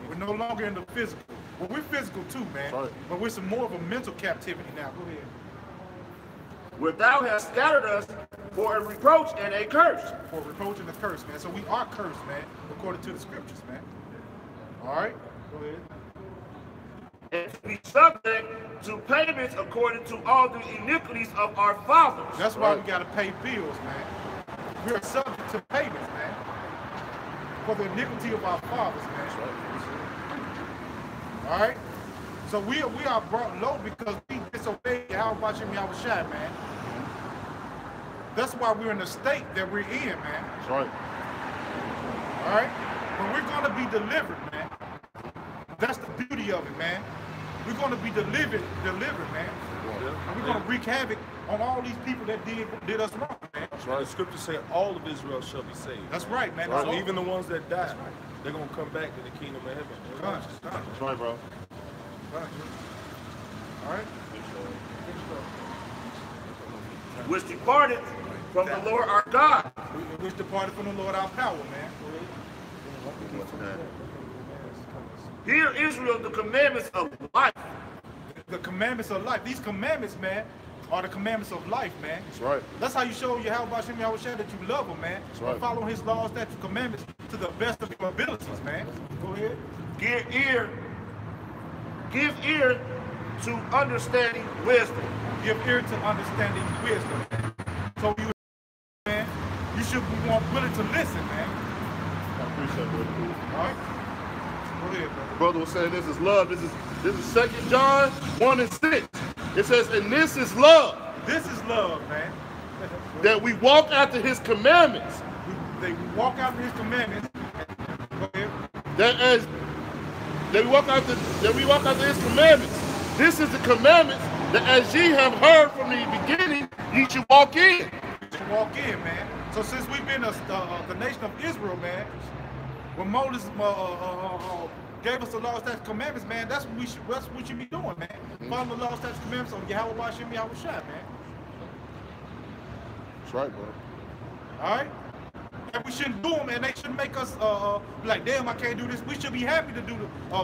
We're no longer in the physical. Well, we're physical too, man. Right. But we're some more of a mental captivity now. Go ahead. Where thou hast scattered us for a reproach and a curse. For reproach and a curse, man. So we are cursed, man, according to the scriptures, man. All right? Go ahead. And to be subject to payments according to all the iniquities of our fathers. That's why we got to pay bills, man. We're subject to payments, man, for the iniquity of our fathers, man. All right? So we are brought low because we disobeyed Yahweh Shem Yahushai, man. That's why we're in the state that we're in, man. That's right. All right? But we're going to be delivered, man. That's the beauty of it, man. We're going to be delivered, man. And we're going to wreak havoc on all these people that did us wrong, man. That's right. The scriptures say all of Israel shall be saved. That's right, man. So even the ones that died, they're going to come back to the kingdom of heaven. That's right, bro. All right? Which departed from the Lord our God. Which departed from the Lord our power, man. Hear Israel the commandments of life. The commandments of life. These commandments, man, are the commandments of life, man. That's right. That's how you show Yahweh Shem Yahushua that you love him, man. That's right. Follow his laws, statutes, commandments to the best of your abilities, man. Go ahead. Give ear to understanding wisdom. Give ear to understanding wisdom, man. So you, man, you should be more willing to listen, man. I appreciate it, brother. All right? Go ahead, brother. Brother was saying this is love. This is 2 John 1 and 6. It says, and this is love. This is love, man. That we walk after his commandments. We walk after his commandments. Go ahead. That we walk after his commandments. This is the commandments that as ye have heard from the beginning, ye should walk in. You should walk in, man. So since we've been the nation of Israel, man, when Moses gave us the law, statutes, commandments, man, that's what we should be doing, man. Follow the law, statutes, commandments of Yahweh Shem Yahushua, man. That's right, bro. All right? And we shouldn't do them, man. They shouldn't make us be like, damn, I can't do this. We should be happy to do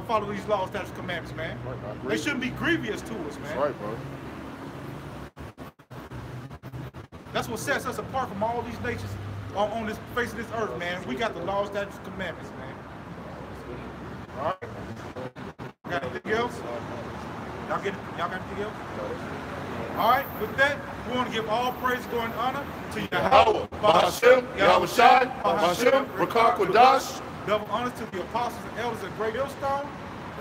follow these laws, statutes, commandments, man. Right, they shouldn't be grievous to us, man. That's right, bro. That's what sets us apart from all these nations on this face of this earth, man. We got the laws, statutes, commandments, man. All right? Got anything else? Y'all got anything else? All right, with that, we want to give all praise, glory, and honor to Yahweh, Bahashem, Yahushai, Bahashem, Rakar Kodash. Double honors to the apostles and elders at Great Millstone,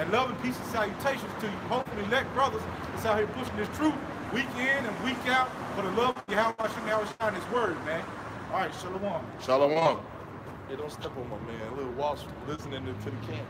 and love and peace and salutations to you, hopefully elect brothers that's out here pushing this truth week in and week out for the love of Yahweh Shem Yahushai and his word, man. All right, shalom. Shalom. Hey, don't step on my man. Little Walsh listening to the camp.